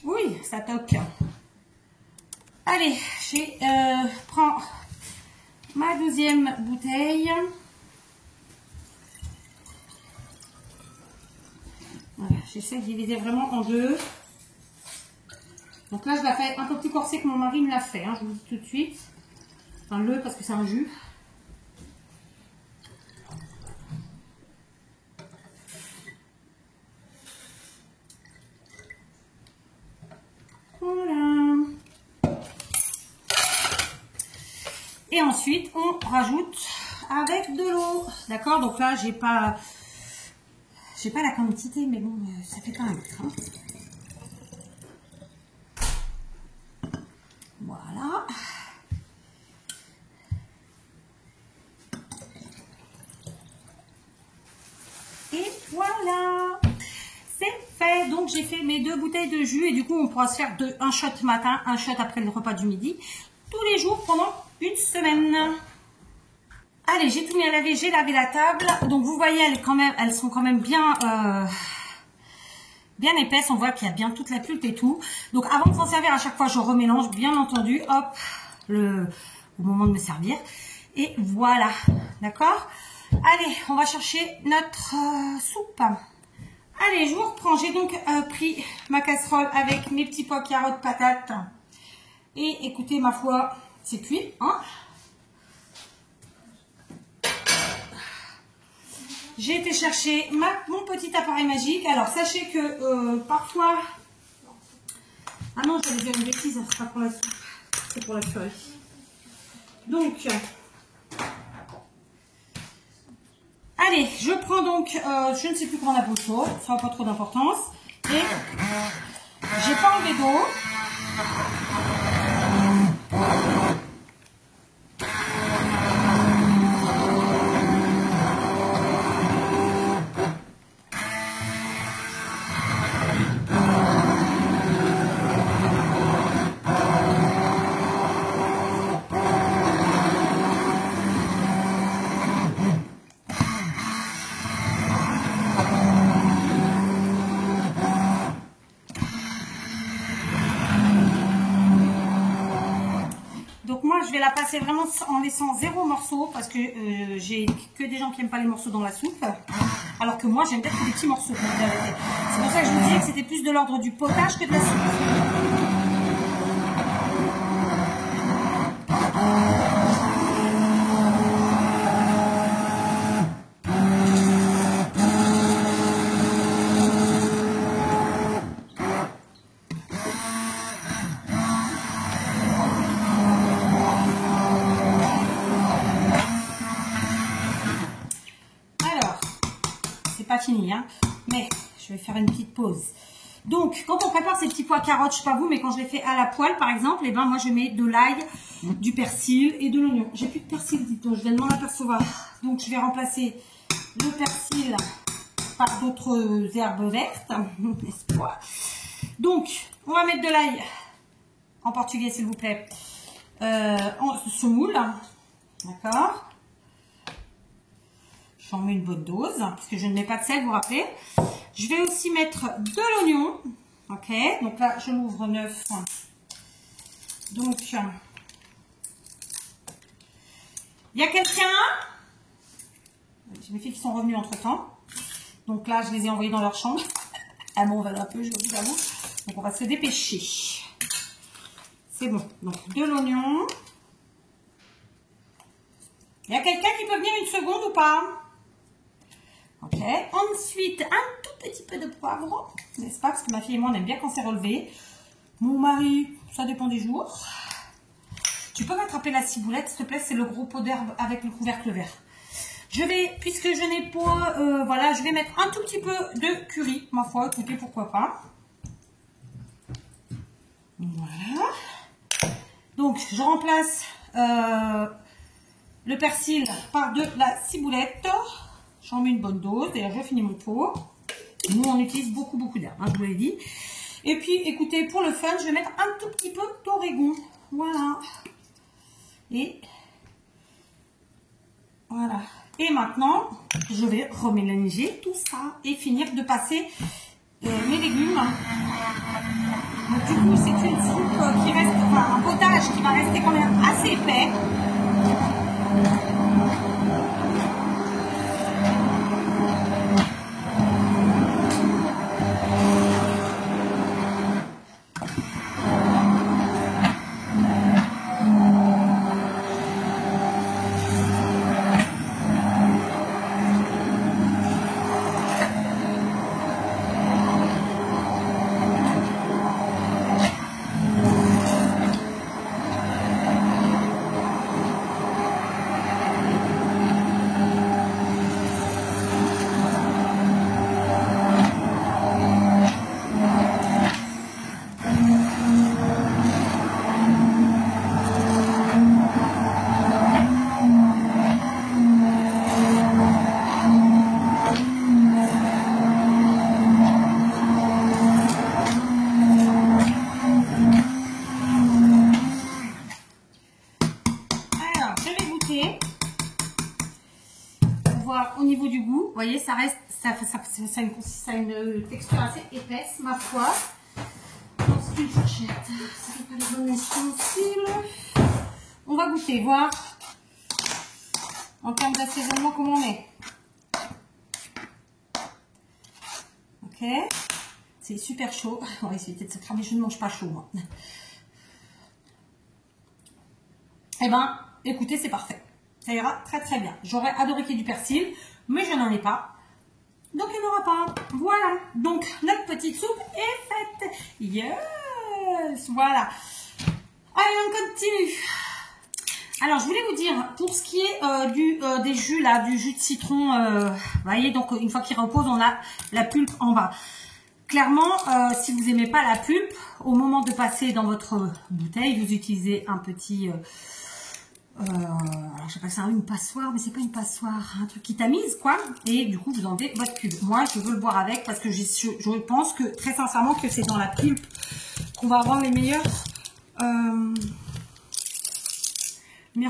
Oui, ça toque. Allez, je prends ma 2e bouteille. Voilà, j'essaie de diviser vraiment en 2. Donc là, je la fais un peu plus corsée que mon mari me l'a fait, hein, je vous le dis tout de suite. Enfin, parce que c'est un jus. Voilà. Et ensuite, on rajoute avec de l'eau. D'accord? Donc là, j'ai pas la quantité, mais bon, ça fait quand même. Hein. Voilà. Et voilà. C'est fait. Donc, j'ai fait mes 2 bouteilles de jus et du coup, on pourra se faire un shot matin, un shot après le repas du midi, tous les jours pendant une semaine. Allez, j'ai tout mis à laver, j'ai lavé la table. Donc, vous voyez, elles sont quand même bien épaisses. On voit qu'il y a bien toute la pulpe et tout. Donc, avant de s'en servir, à chaque fois, je remélange, bien entendu. Hop, au moment de me servir. Et voilà, d'accord? Allez, on va chercher notre soupe. Allez, je vous reprends. J'ai donc pris ma casserole avec mes petits pois, carottes, patates. Et écoutez, ma foi, c'est cuit, hein? J'ai été chercher mon petit appareil magique. Alors, sachez que parfois... Ah non, j'allais dire une bêtise, c'est pas pour la soupe, c'est pour la curry. Donc, allez, je prends donc, je ne sais plus comment la bouche, ça n'a pas trop d'importance. Et j'ai pas enlevé d'eau. je vais la passer vraiment en laissant 0 morceau parce que j'ai que des gens qui n'aiment pas les morceaux dans la soupe. Alors que moi, j'aime bien des petits morceaux. C'est pour ça que je vous disais que c'était plus de l'ordre du potage que de la soupe. Fini, hein, mais je vais faire une petite pause. Donc quand on prépare ces petits pois carottes, je sais pas vous, mais quand je les fais à la poêle par exemple, et ben moi je mets de l'ail, du persil et de l'oignon. J'ai plus de persil, dites-donc, je viens de m'en apercevoir. Donc je vais remplacer le persil par d'autres herbes vertes, n'est-ce pas? Donc on va mettre de l'ail, en portugais s'il vous plaît, en semoule, d'accord? J'en mets une bonne dose, puisque je ne mets pas de sel, vous vous rappelez. Je vais aussi mettre de l'oignon. Ok, donc là, je l'ouvre neuf. Donc, il y a quelqu'un. J'ai mes filles qui sont revenues entre temps. Donc là, je les ai envoyées dans leur chambre. Ah bon, on va un peu, je vous avoue. Donc, on va se dépêcher. C'est bon. Donc, de l'oignon. Il y a quelqu'un qui peut venir une seconde ou pas? Ok, ensuite un tout petit peu de poivre, n'est-ce pas? Parce que ma fille et moi on aime bien quand c'est relevé. Mon mari, ça dépend des jours. Tu peux m'attraper la ciboulette, s'il te plaît, c'est le gros pot d'herbe avec le couvercle vert. Je vais, puisque je n'ai pas, voilà, je vais mettre un tout petit peu de curry, ma foi, écoutez, pourquoi pas. Voilà. Donc, je remplace le persil par de la ciboulette. J'en mets une bonne dose. D'ailleurs, je finis mon pot. Nous, on utilise beaucoup d'herbes, hein, je vous l'ai dit. Et puis, écoutez, pour le fun, je vais mettre un tout petit peu d'origan. Voilà. Et voilà. Et maintenant, je vais remélanger tout ça et finir de passer mes légumes. Donc, du coup, c'est une soupe qui reste, enfin, un potage qui va rester quand même assez épais. Au niveau du goût, vous voyez, ça reste, ça a une texture assez épaisse, ma foi. C'est une fourchette, c'est pas les bonnes ustensiles. On va goûter, voir en termes d'assaisonnement comment on est. Ok, c'est super chaud. On va essayer de se cramer, je ne mange pas chaud moi. Eh ben, écoutez, c'est parfait. Ça ira très bien. J'aurais adoré qu'il y ait du persil, mais je n'en ai pas. Donc il n'y en aura pas. Voilà. Donc notre petite soupe est faite. Yes. Voilà. Allez, on continue. Alors je voulais vous dire, pour ce qui est des jus là, du jus de citron, vous voyez, donc une fois qu'il repose, on a la pulpe en bas. Clairement, si vous n'aimez pas la pulpe, au moment de passer dans votre bouteille, vous utilisez un petit... alors j'appelle ça une passoire, mais c'est pas une passoire, un truc qui tamise quoi, et du coup vous enlevez votre pulpe. Moi je veux le boire avec parce que je pense que très sincèrement que c'est dans la pulpe qu'on va avoir les meilleures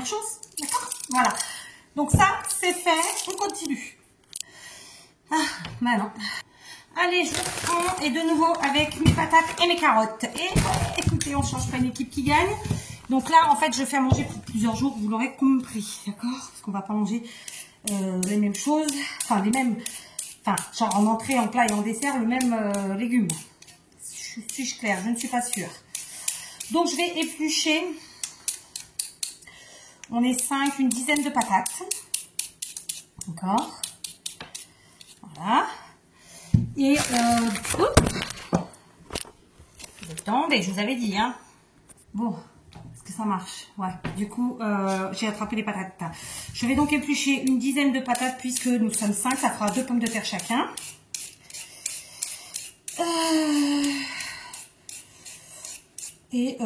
chances, d'accord? Voilà, donc ça c'est fait, on continue. Ah, bah non. Allez, je reprends et de nouveau avec mes patates et mes carottes. Et ouais, écoutez, on change pas une équipe qui gagne. Donc là, en fait, je fais à manger pour plusieurs jours, vous l'aurez compris, d'accord? Parce qu'on va pas manger les mêmes choses, enfin les mêmes, enfin genre en entrée, en plat et en dessert, le même légume. Suis-je claire? Je ne suis pas sûre. Donc je vais éplucher, on est 5, une dizaine de patates, d'accord? Voilà. Et attendez, je vous avais dit, hein. Bon, est-ce que ça marche? Ouais, du coup, j'ai attrapé les patates. Je vais donc éplucher une dizaine de patates puisque nous sommes 5, ça fera 2 pommes de terre chacun. Et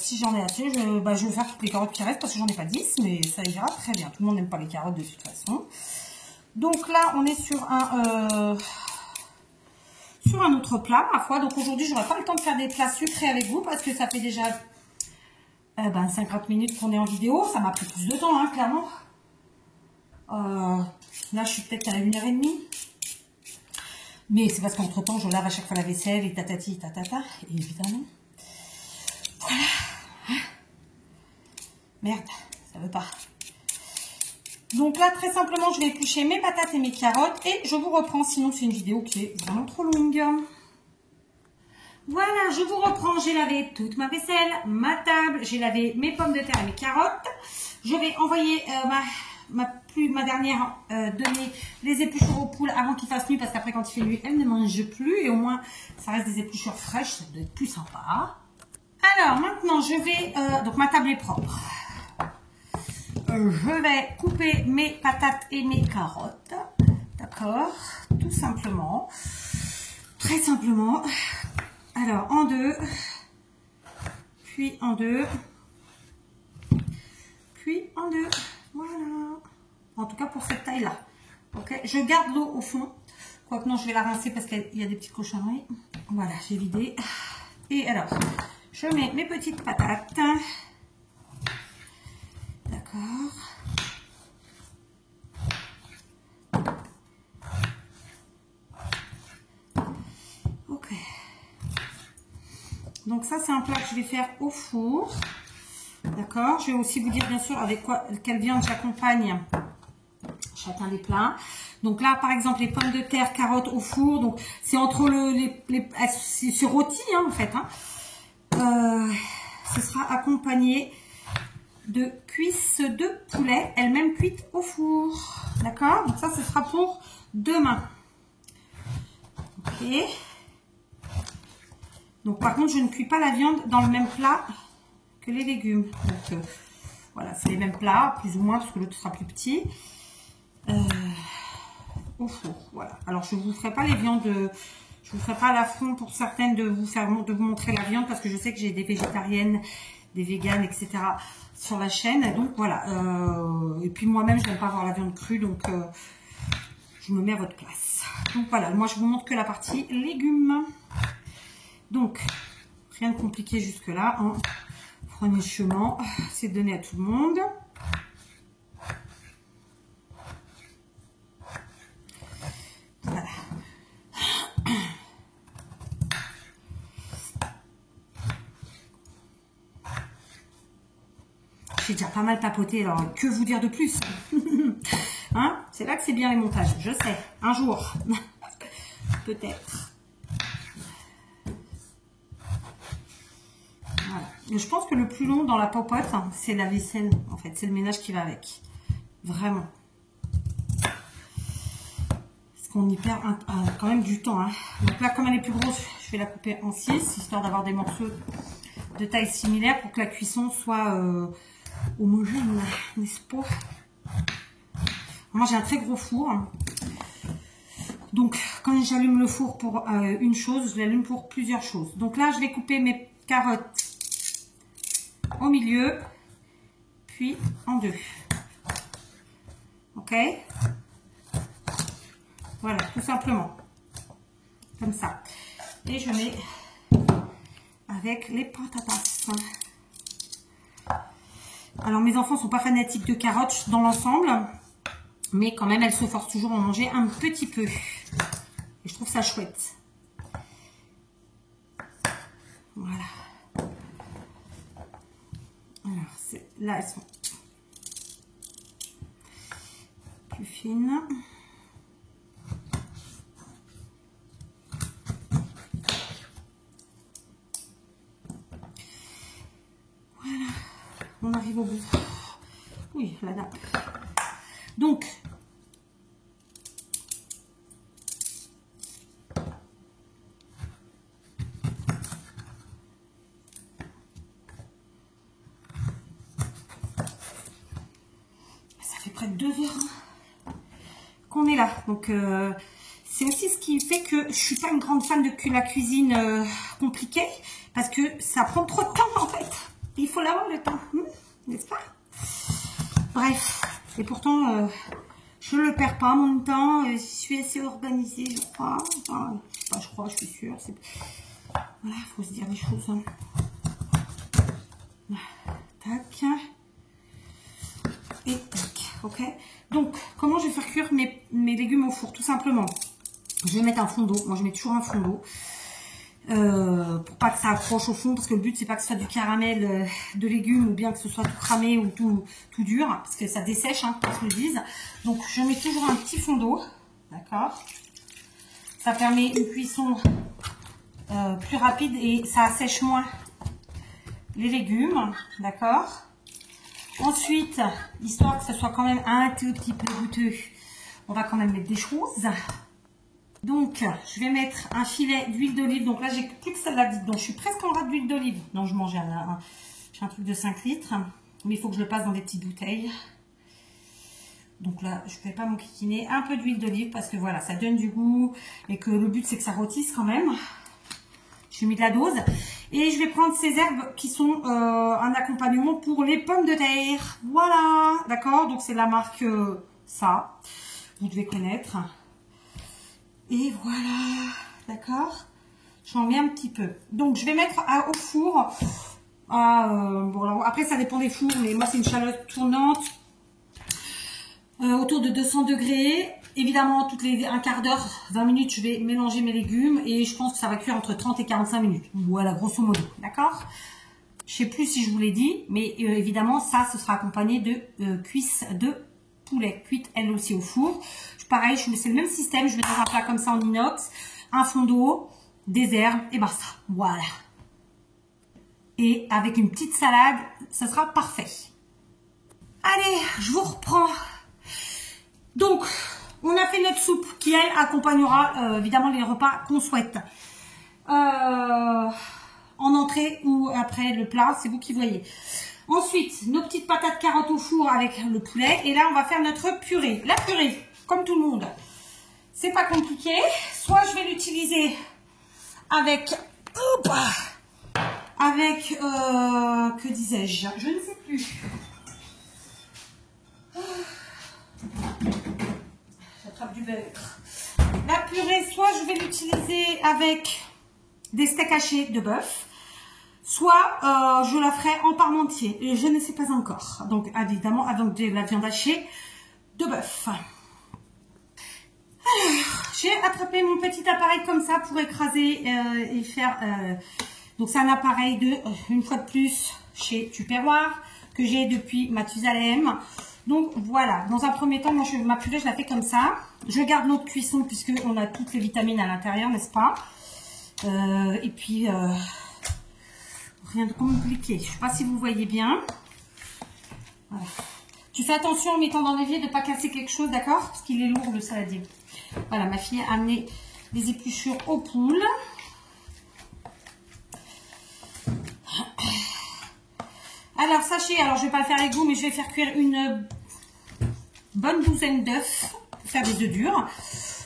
si j'en ai assez, je vais faire toutes les carottes qui restent parce que j'en ai pas 10, mais ça ira très bien. Tout le monde n'aime pas les carottes de toute façon. Donc là, on est sur un autre plat, ma foi. Donc aujourd'hui, j'aurai pas le temps de faire des plats sucrés avec vous parce que ça fait déjà 50 minutes qu'on est en vidéo. Ça m'a pris plus de temps, hein, clairement. Là, je suis peut-être à 1h30. Mais c'est parce qu'entre temps, je lave à chaque fois la vaisselle et tatati, tatata, évidemment. Voilà. Merde, ça veut pas. Donc là, très simplement, je vais éplucher mes patates et mes carottes et je vous reprends, sinon c'est une vidéo qui est vraiment trop longue. Voilà, je vous reprends, j'ai lavé toute ma vaisselle, ma table, j'ai lavé mes pommes de terre et mes carottes. Je vais envoyer ma dernière donner les épluchures aux poules avant qu'il fasse nuit parce qu'après quand il fait nuit, elles ne mangent plus et au moins ça reste des épluchures fraîches, ça doit être plus sympa. Alors maintenant, je vais, donc ma table est propre. Je vais couper mes patates et mes carottes, d'accord, tout simplement, très simplement. Alors en deux, puis en deux, puis en deux, voilà. En tout cas pour cette taille-là. Ok, je garde l'eau au fond, quoique non, je vais la rincer parce qu'il y a des petites cochonneries. Voilà, j'ai vidé. Et alors, je mets mes petites patates. D'accord. Ok. Donc ça, c'est un plat que je vais faire au four. D'accord. Je vais aussi vous dire bien sûr avec quelle viande j'accompagne chacun des plats. Donc là, par exemple, les pommes de terre, carottes au four. Donc c'est entre c'est rôti, hein, en fait. Hein. Ce sera accompagné de cuisses de poulet, elles-mêmes cuites au four. D'accord. Donc ça, ce sera pour demain. Ok. Donc par contre, je ne cuis pas la viande dans le même plat que les légumes. Donc voilà, c'est les mêmes plats, plus ou moins, parce que l'autre sera plus petit. Au four, voilà. Alors je ne vous ferai pas les viandes, je vous ferai pas à la fond pour certaines de vous montrer la viande, parce que je sais que j'ai des végétariennes, des véganes, etc. sur la chaîne. Donc voilà. Et puis moi-même, je n'aime pas avoir la viande crue, donc je me mets à votre place. Donc voilà, moi je vous montre que la partie légumes. Donc, rien de compliqué jusque-là. Hein. Premier chemin, c'est donné à tout le monde. Voilà. J'ai déjà pas mal papoté, alors que vous dire de plus? Hein? C'est là que c'est bien les montages, je sais. Un jour. Peut-être. Voilà. Je pense que le plus long dans la popote, hein, c'est la vaisselle, en fait. C'est le ménage qui va avec. Vraiment. Parce qu'on y perd quand même du temps. Hein. Donc là, comme elle est plus grosse, je vais la couper en 6, histoire d'avoir des morceaux de taille similaire pour que la cuisson soit homogène, n'est-ce pas? Moi, j'ai un très gros four. Donc, quand j'allume le four pour une chose, je l'allume pour plusieurs choses. Donc là, je vais couper mes carottes au milieu, puis en deux. Ok? Voilà, tout simplement. Comme ça. Et je mets avec les patatas. Alors, mes enfants ne sont pas fanatiques de carottes dans l'ensemble, mais quand même, elles se forcent toujours à en manger un petit peu. Et je trouve ça chouette. Voilà. Là, elles sont plus fines. Voilà, on arrive au bout. Oui, la nappe. Donc, ça fait près de 2 heures qu'on est là. Donc, c'est aussi ce qui fait que je suis pas une grande fan de la cuisine compliquée, parce que ça prend trop de temps en fait. Il faut l'avoir le temps, n'est-ce pas? Bref, et pourtant, je le perds pas mon temps. Je suis assez organisée, je crois. Enfin, je suis sûre. Voilà, il faut se dire les choses. Hein. Tac. Et tac, ok. Donc, comment je vais faire cuire mes légumes au four? Tout simplement, je vais mettre un fond d'eau. Moi, je mets toujours un fond d'eau. Pour pas que ça accroche au fond, parce que le but c'est pas que ce soit du caramel de légumes ou bien que ce soit tout cramé ou tout dur, parce que ça dessèche, hein, qu'on se le dise. Donc je mets toujours un petit fond d'eau, d'accord. Ça permet une cuisson plus rapide et ça assèche moins les légumes, d'accord. Ensuite, histoire que ce soit quand même un tout petit peu goûteux, on va quand même mettre des choses. Donc, je vais mettre un filet d'huile d'olive. Donc là, j'ai plus que celle-là. Donc, je suis presque en rate d'huile d'olive. Donc, je mangeais j'ai un truc de 5 litres. Mais il faut que je le passe dans des petites bouteilles. Donc là, je ne vais pas m'enquiquiner. Un peu d'huile d'olive parce que voilà, ça donne du goût. Et que le but, c'est que ça rôtisse quand même. J'ai mis de la dose. Et je vais prendre ces herbes qui sont un accompagnement pour les pommes de terre. Voilà. D'accord? Donc, c'est la marque ça. Vous devez connaître. Et voilà, d'accord. J'en mets un petit peu. Donc, je vais mettre au four. Bon, alors, après, ça dépend des fours, mais moi, c'est une chaleur tournante. Autour de 200 degrés. Évidemment, toutes les un quart d'heure, 20 minutes, je vais mélanger mes légumes. Et je pense que ça va cuire entre 30 et 45 minutes. Voilà, grosso modo, d'accord. Je sais plus si je vous l'ai dit, mais évidemment, ça, ce sera accompagné de cuisses de poulet, cuite elle aussi au four. Pareil, c'est le même système, je vais dans un plat comme ça en inox, un fond d'eau, des herbes et basta. Voilà. Et avec une petite salade, ça sera parfait. Allez, je vous reprends. Donc, on a fait notre soupe qui, elle, accompagnera évidemment les repas qu'on souhaite. En entrée ou après le plat, c'est vous qui voyez. Ensuite, nos petites patates carottes au four avec le poulet. Et là, on va faire notre purée. La purée, comme tout le monde, c'est pas compliqué. Soit je vais l'utiliser avec, que disais-je, je ne sais plus. J'attrape du beurre. La purée, soit je vais l'utiliser avec des steaks hachés de bœuf, soit je la ferai en parmentier. Je ne sais pas encore. Donc évidemment avec de la viande hachée de bœuf. J'ai attrapé mon petit appareil comme ça pour écraser et faire... donc c'est un appareil de, une fois de plus, chez Tupperware, que j'ai depuis Mathusalem. Donc voilà, dans un premier temps, moi ma purée je la fais comme ça. Je garde l'eau de cuisson puisque on a toutes les vitamines à l'intérieur, n'est-ce pas? Et puis, rien de compliqué. Je ne sais pas si vous voyez bien. Voilà. Tu fais attention en mettant dans l'évier de ne pas casser quelque chose, d'accord? Parce qu'il est lourd le saladier. Voilà, ma fille a amené des épluchures aux poules. Alors, sachez, alors je ne vais pas faire l'égout, mais je vais faire cuire une bonne douzaine d'œufs pour faire des œufs durs.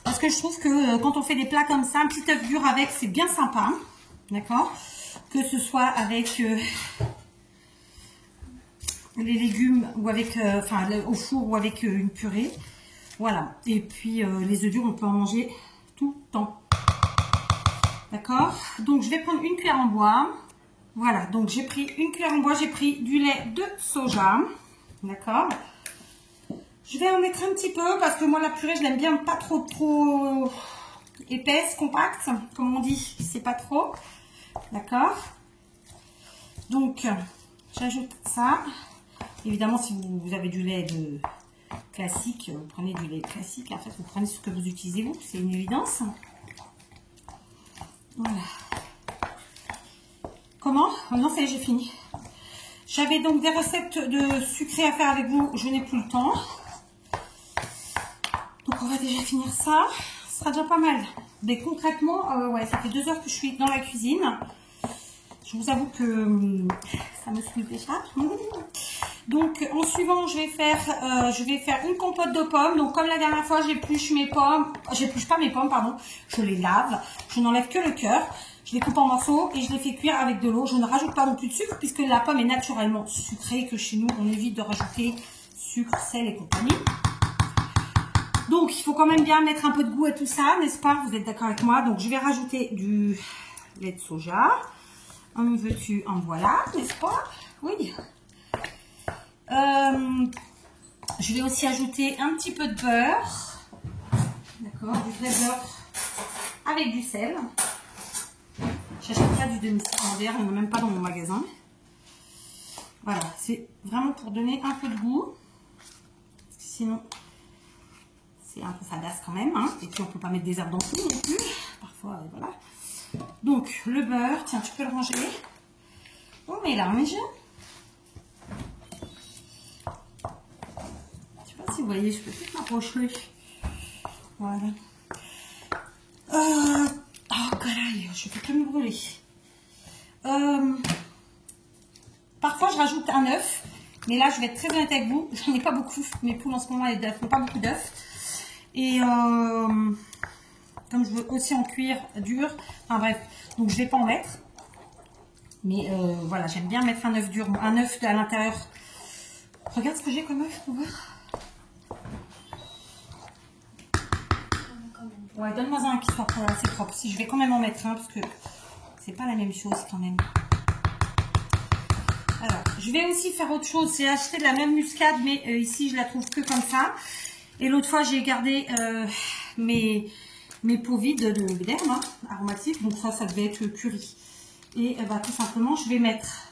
Parce que je trouve que quand on fait des plats comme ça, un petit œuf dur avec, c'est bien sympa. D'accord? Que ce soit avec les légumes ou avec, enfin, au four ou avec une purée. Voilà. Et puis, les œufs durs, on peut en manger tout le temps. D'accord? Donc, je vais prendre une cuillère en bois. Voilà. Donc, j'ai pris une cuillère en bois. J'ai pris du lait de soja. D'accord? Je vais en mettre un petit peu parce que moi, la purée, je l'aime bien pas trop épaisse, compacte. Comme on dit, c'est pas trop. D'accord? Donc, j'ajoute ça. Évidemment, si vous avez du lait classique, vous prenez du lait classique. En fait, vous prenez ce que vous utilisez vous, c'est une évidence. Voilà. Comment? Oh non, ça y est, j'ai fini. J'avais donc des recettes de sucré à faire avec vous. Je n'ai plus le temps. Donc, on va déjà finir ça. Ce sera déjà pas mal. Mais concrètement, ouais, ça fait 2 heures que je suis dans la cuisine. Je vous avoue que ça me saoule déjà. Donc, en suivant, je vais faire une compote de pommes. Donc, comme la dernière fois, j'épluche mes pommes. J'épluche pas mes pommes, pardon. Je les lave. Je n'enlève que le cœur. Je les coupe en morceaux et je les fais cuire avec de l'eau. Je ne rajoute pas non plus de sucre puisque la pomme est naturellement sucrée, que chez nous, on évite de rajouter sucre, sel et compagnie. Donc, il faut quand même bien mettre un peu de goût à tout ça, n'est-ce pas? Vous êtes d'accord avec moi? Donc, je vais rajouter du lait de soja. En veux-tu, en voilà, n'est-ce pas? Oui. Je vais aussi ajouter un petit peu de beurre. D'accord, du vrai beurre avec du sel. J'achète pas du demi-secondaire, il n'y en a même pas dans mon magasin. Voilà, c'est vraiment pour donner un peu de goût. Sinon, c'est un peu fadasse quand même. Hein. Et puis, on ne peut pas mettre des herbes dans tout non plus. Parfois, voilà. Donc, le beurre, tiens, tu peux le ranger. On mélange. Je sais pas si vous voyez, je peux peut-être m'approcher. Voilà. Oh, caraï, je fais que me brûler. Parfois, je rajoute un œuf. Mais là, je vais être très honnête avec vous. J'en ai pas beaucoup. Mes poules, en ce moment, elles ne font pas beaucoup d'œufs. Et comme je veux aussi en cuire dur. Enfin bref, donc je vais pas en mettre. Mais voilà, j'aime bien mettre un œuf dur. Un œuf à l'intérieur. Regarde ce que j'ai comme œuf pour voir. Ouais, donne-moi un qui soit assez propre. Si je vais quand même en mettre un parce que c'est pas la même chose quand même. Alors, je vais aussi faire autre chose. J'ai acheté de la même muscade, mais ici je la trouve que comme ça. Et l'autre fois j'ai gardé mes pots vides d'herbes hein, aromatiques. Donc ça devait être curry. Et bah, tout simplement, je vais mettre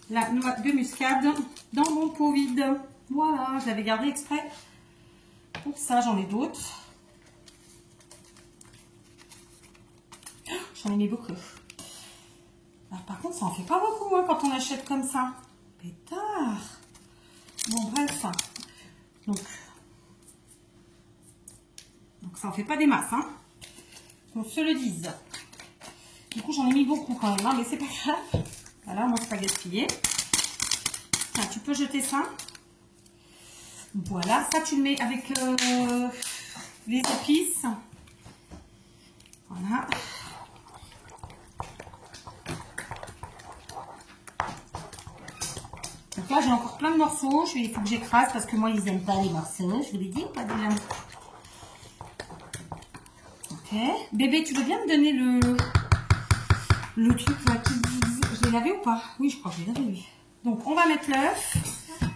la noix de muscade dans mon pot vide. Voilà, je l'avais gardé exprès pour ça. J'en ai d'autres. J'en ai mis beaucoup. Alors, par contre, ça en fait pas beaucoup hein, quand on achète comme ça. Pétard. Bon, bref. Donc ça en fait pas des masses. Hein. On se le dise. Du coup, j'en ai mis beaucoup quand même. Hein, mais c'est pas grave. Voilà, moi, c'est pas gaspillé. Tiens, tu peux jeter ça. Voilà, ça, tu le mets avec les épices. Voilà. Donc là, j'ai encore plein de morceaux. Il faut que j'écrase parce que moi, ils n'aiment pas les morceaux. Je vous l'ai dit, pas de là. Ok. Bébé, tu veux bien me donner le truc là qui... Je l'ai lavé ou pas? Oui, je crois que je l'ai lavé, lui. Donc, on va mettre l'œuf.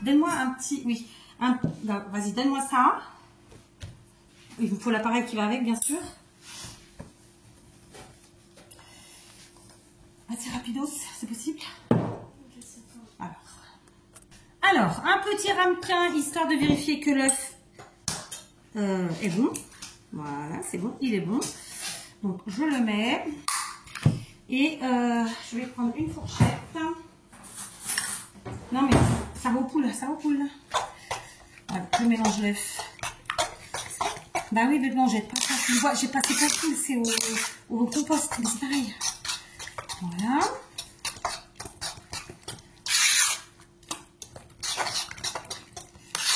Donne-moi un petit... Oui. Vas-y, donne-moi ça. Il vous faut l'appareil qui va avec, bien sûr. Assez rapidos, c'est possible? Alors, un petit ramequin, histoire de vérifier que l'œuf est bon. Voilà, c'est bon, il est bon. Donc, je le mets. Et je vais prendre une fourchette. Non, mais ça va aux poules, ça va aux poules. Voilà, je mélange l'œuf. Bah oui, mais bon, jette pas ça. J'ai passé pas de poules, c'est au compost, mais c'est pareil. Voilà.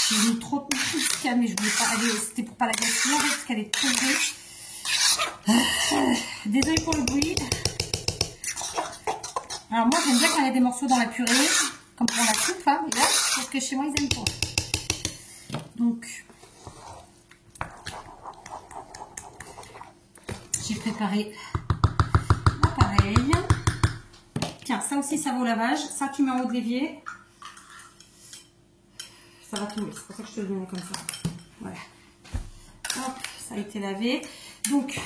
J'ai mis trop de muscade, mais je voulais pas aller. C'était pour pas la gaspiller parce qu'elle est trop grosse. Désolée pour le bruit. Alors moi j'aime bien quand il y a des morceaux dans la purée, comme pour la soupe, hein, mais là, parce que chez moi ils aiment pas. Donc j'ai préparé l'appareil. Tiens, ça aussi ça va au lavage. Ça tu mets en haut de l'évier. Ça va tomber, c'est pour ça que je te le mets comme ça. Voilà. Hop, ça a été lavé. Donc,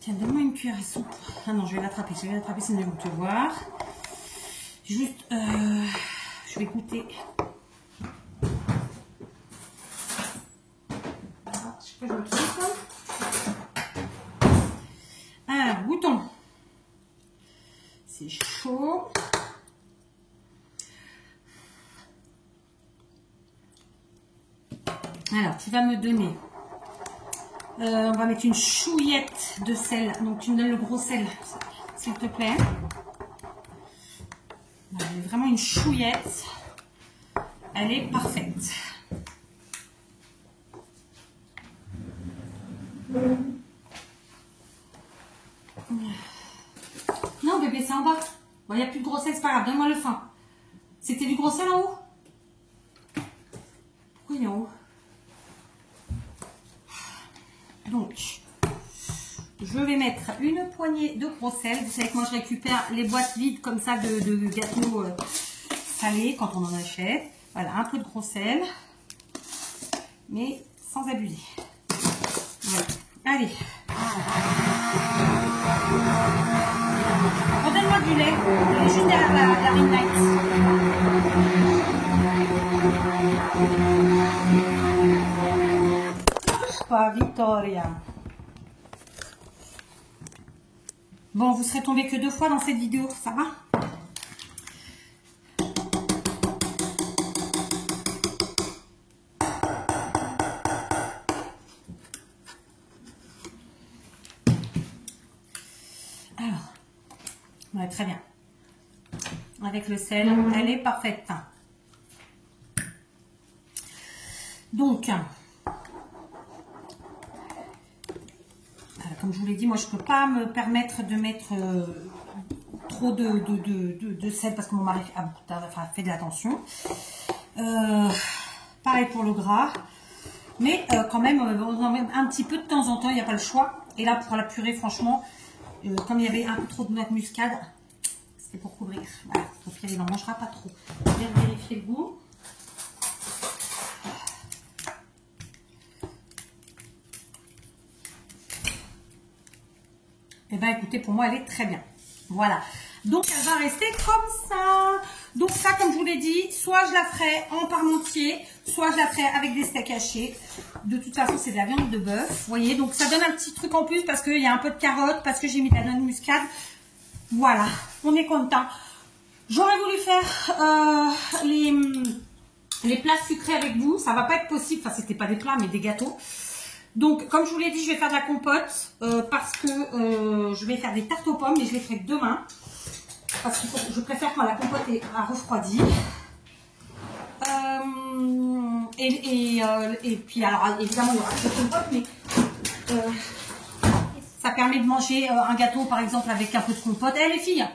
Tiens, donne-moi une cuillère à soupe. Ah non, je vais l'attraper, sinon ils vont te voir. Juste, je vais goûter. Ah, je sais pas, je me trompe. Alors, goûtons. C'est chaud. Alors, tu vas me donner, on va mettre une chouillette de sel. Donc, tu me donnes le gros sel, s'il te plaît. Elle est vraiment une chouillette. Elle est parfaite. Non, bébé, c'est en bas. Bon, il n'y a plus de gros sel, c'est pas grave. Donne-moi le fin. C'était du gros sel en haut? Pourquoi il est en haut? Donc, je vais mettre une poignée de gros sel. Vous savez que moi, je récupère les boîtes vides comme ça de gâteaux salés quand on en achète. Voilà, un peu de gros sel, mais sans abuser. Voilà. Allez. Redonne-moi du lait. Il est juste derrière la ring light. Pas Victoria. Bon, vous serez tombé que 2 fois dans cette vidéo, ça va? Alors, ouais, très bien. Avec le sel, elle est parfaite. Donc, comme je vous l'ai dit, moi je ne peux pas me permettre de mettre trop de sel parce que mon mari fait de l'attention. Pareil pour le gras. Mais quand même, un petit peu de temps en temps, il n'y a pas le choix. Et là, pour la purée, franchement, comme il y avait un peu trop de noix de muscade, c'était pour couvrir. Voilà, donc il n'en mangera pas trop. Je vais vérifier le goût. Eh bien, écoutez, pour moi, elle est très bien. Voilà. Donc, elle va rester comme ça. Donc, ça, comme je vous l'ai dit, soit je la ferai en parmentier, soit je la ferai avec des steaks hachés. De toute façon, c'est de la viande de bœuf. Vous voyez, donc ça donne un petit truc en plus parce qu'il y a un peu de carotte, parce que j'ai mis de la noix de muscade. Voilà, on est content. J'aurais voulu faire les plats sucrés avec vous. Ça va pas être possible. Enfin, c'était pas des plats, mais des gâteaux. Donc, comme je vous l'ai dit, je vais faire de la compote parce que je vais faire des tartes aux pommes, mais je les ferai demain. Parce que je préfère quand la compote est refroidie. Et puis, alors, évidemment, il y aura de compote, mais ça permet de manger un gâteau, par exemple, avec un peu de compote. Eh, les filles,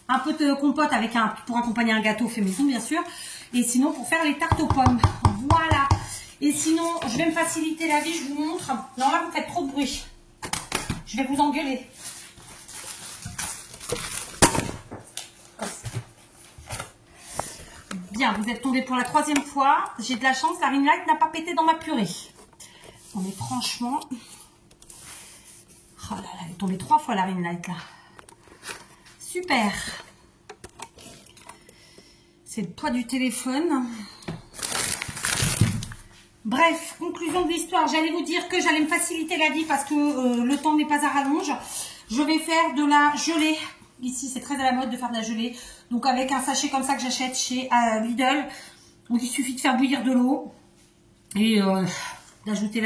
un peu de compote pour accompagner un gâteau fait maison, bien sûr. Et sinon, pour faire les tartes aux pommes. Voilà. Et sinon, je vais me faciliter la vie, je vous montre. Non, là, vous faites trop de bruit. Je vais vous engueuler. Bien, vous êtes tombé pour la 3e fois. J'ai de la chance, la ring light n'a pas pété dans ma purée. Non, mais franchement... Oh là là, elle est tombée 3 fois la ring light, là. Super. C'est le poids du téléphone. Bref, conclusion de l'histoire, j'allais vous dire que j'allais me faciliter la vie parce que le temps n'est pas à rallonge. Je vais faire de la gelée. Ici, c'est très à la mode de faire de la gelée. Donc, avec un sachet comme ça que j'achète chez Lidl. Donc, il suffit de faire bouillir de l'eau et d'ajouter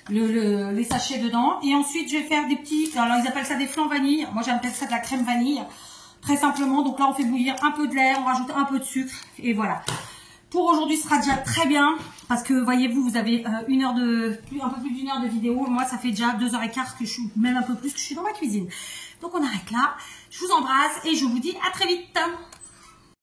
les sachets dedans. Et ensuite, je vais faire des petits... Alors, ils appellent ça des flancs vanille. Moi, j'appelle ça de la crème vanille. Très simplement. Donc là, on fait bouillir un peu de lait, on rajoute un peu de sucre. Et voilà. Pour aujourd'hui, ce sera déjà très bien parce que voyez-vous, vous avez un peu plus d'une heure de vidéo. Moi, ça fait déjà 2h15 que je suis, même un peu plus que je suis dans ma cuisine. Donc, on arrête là. Je vous embrasse et je vous dis à très vite.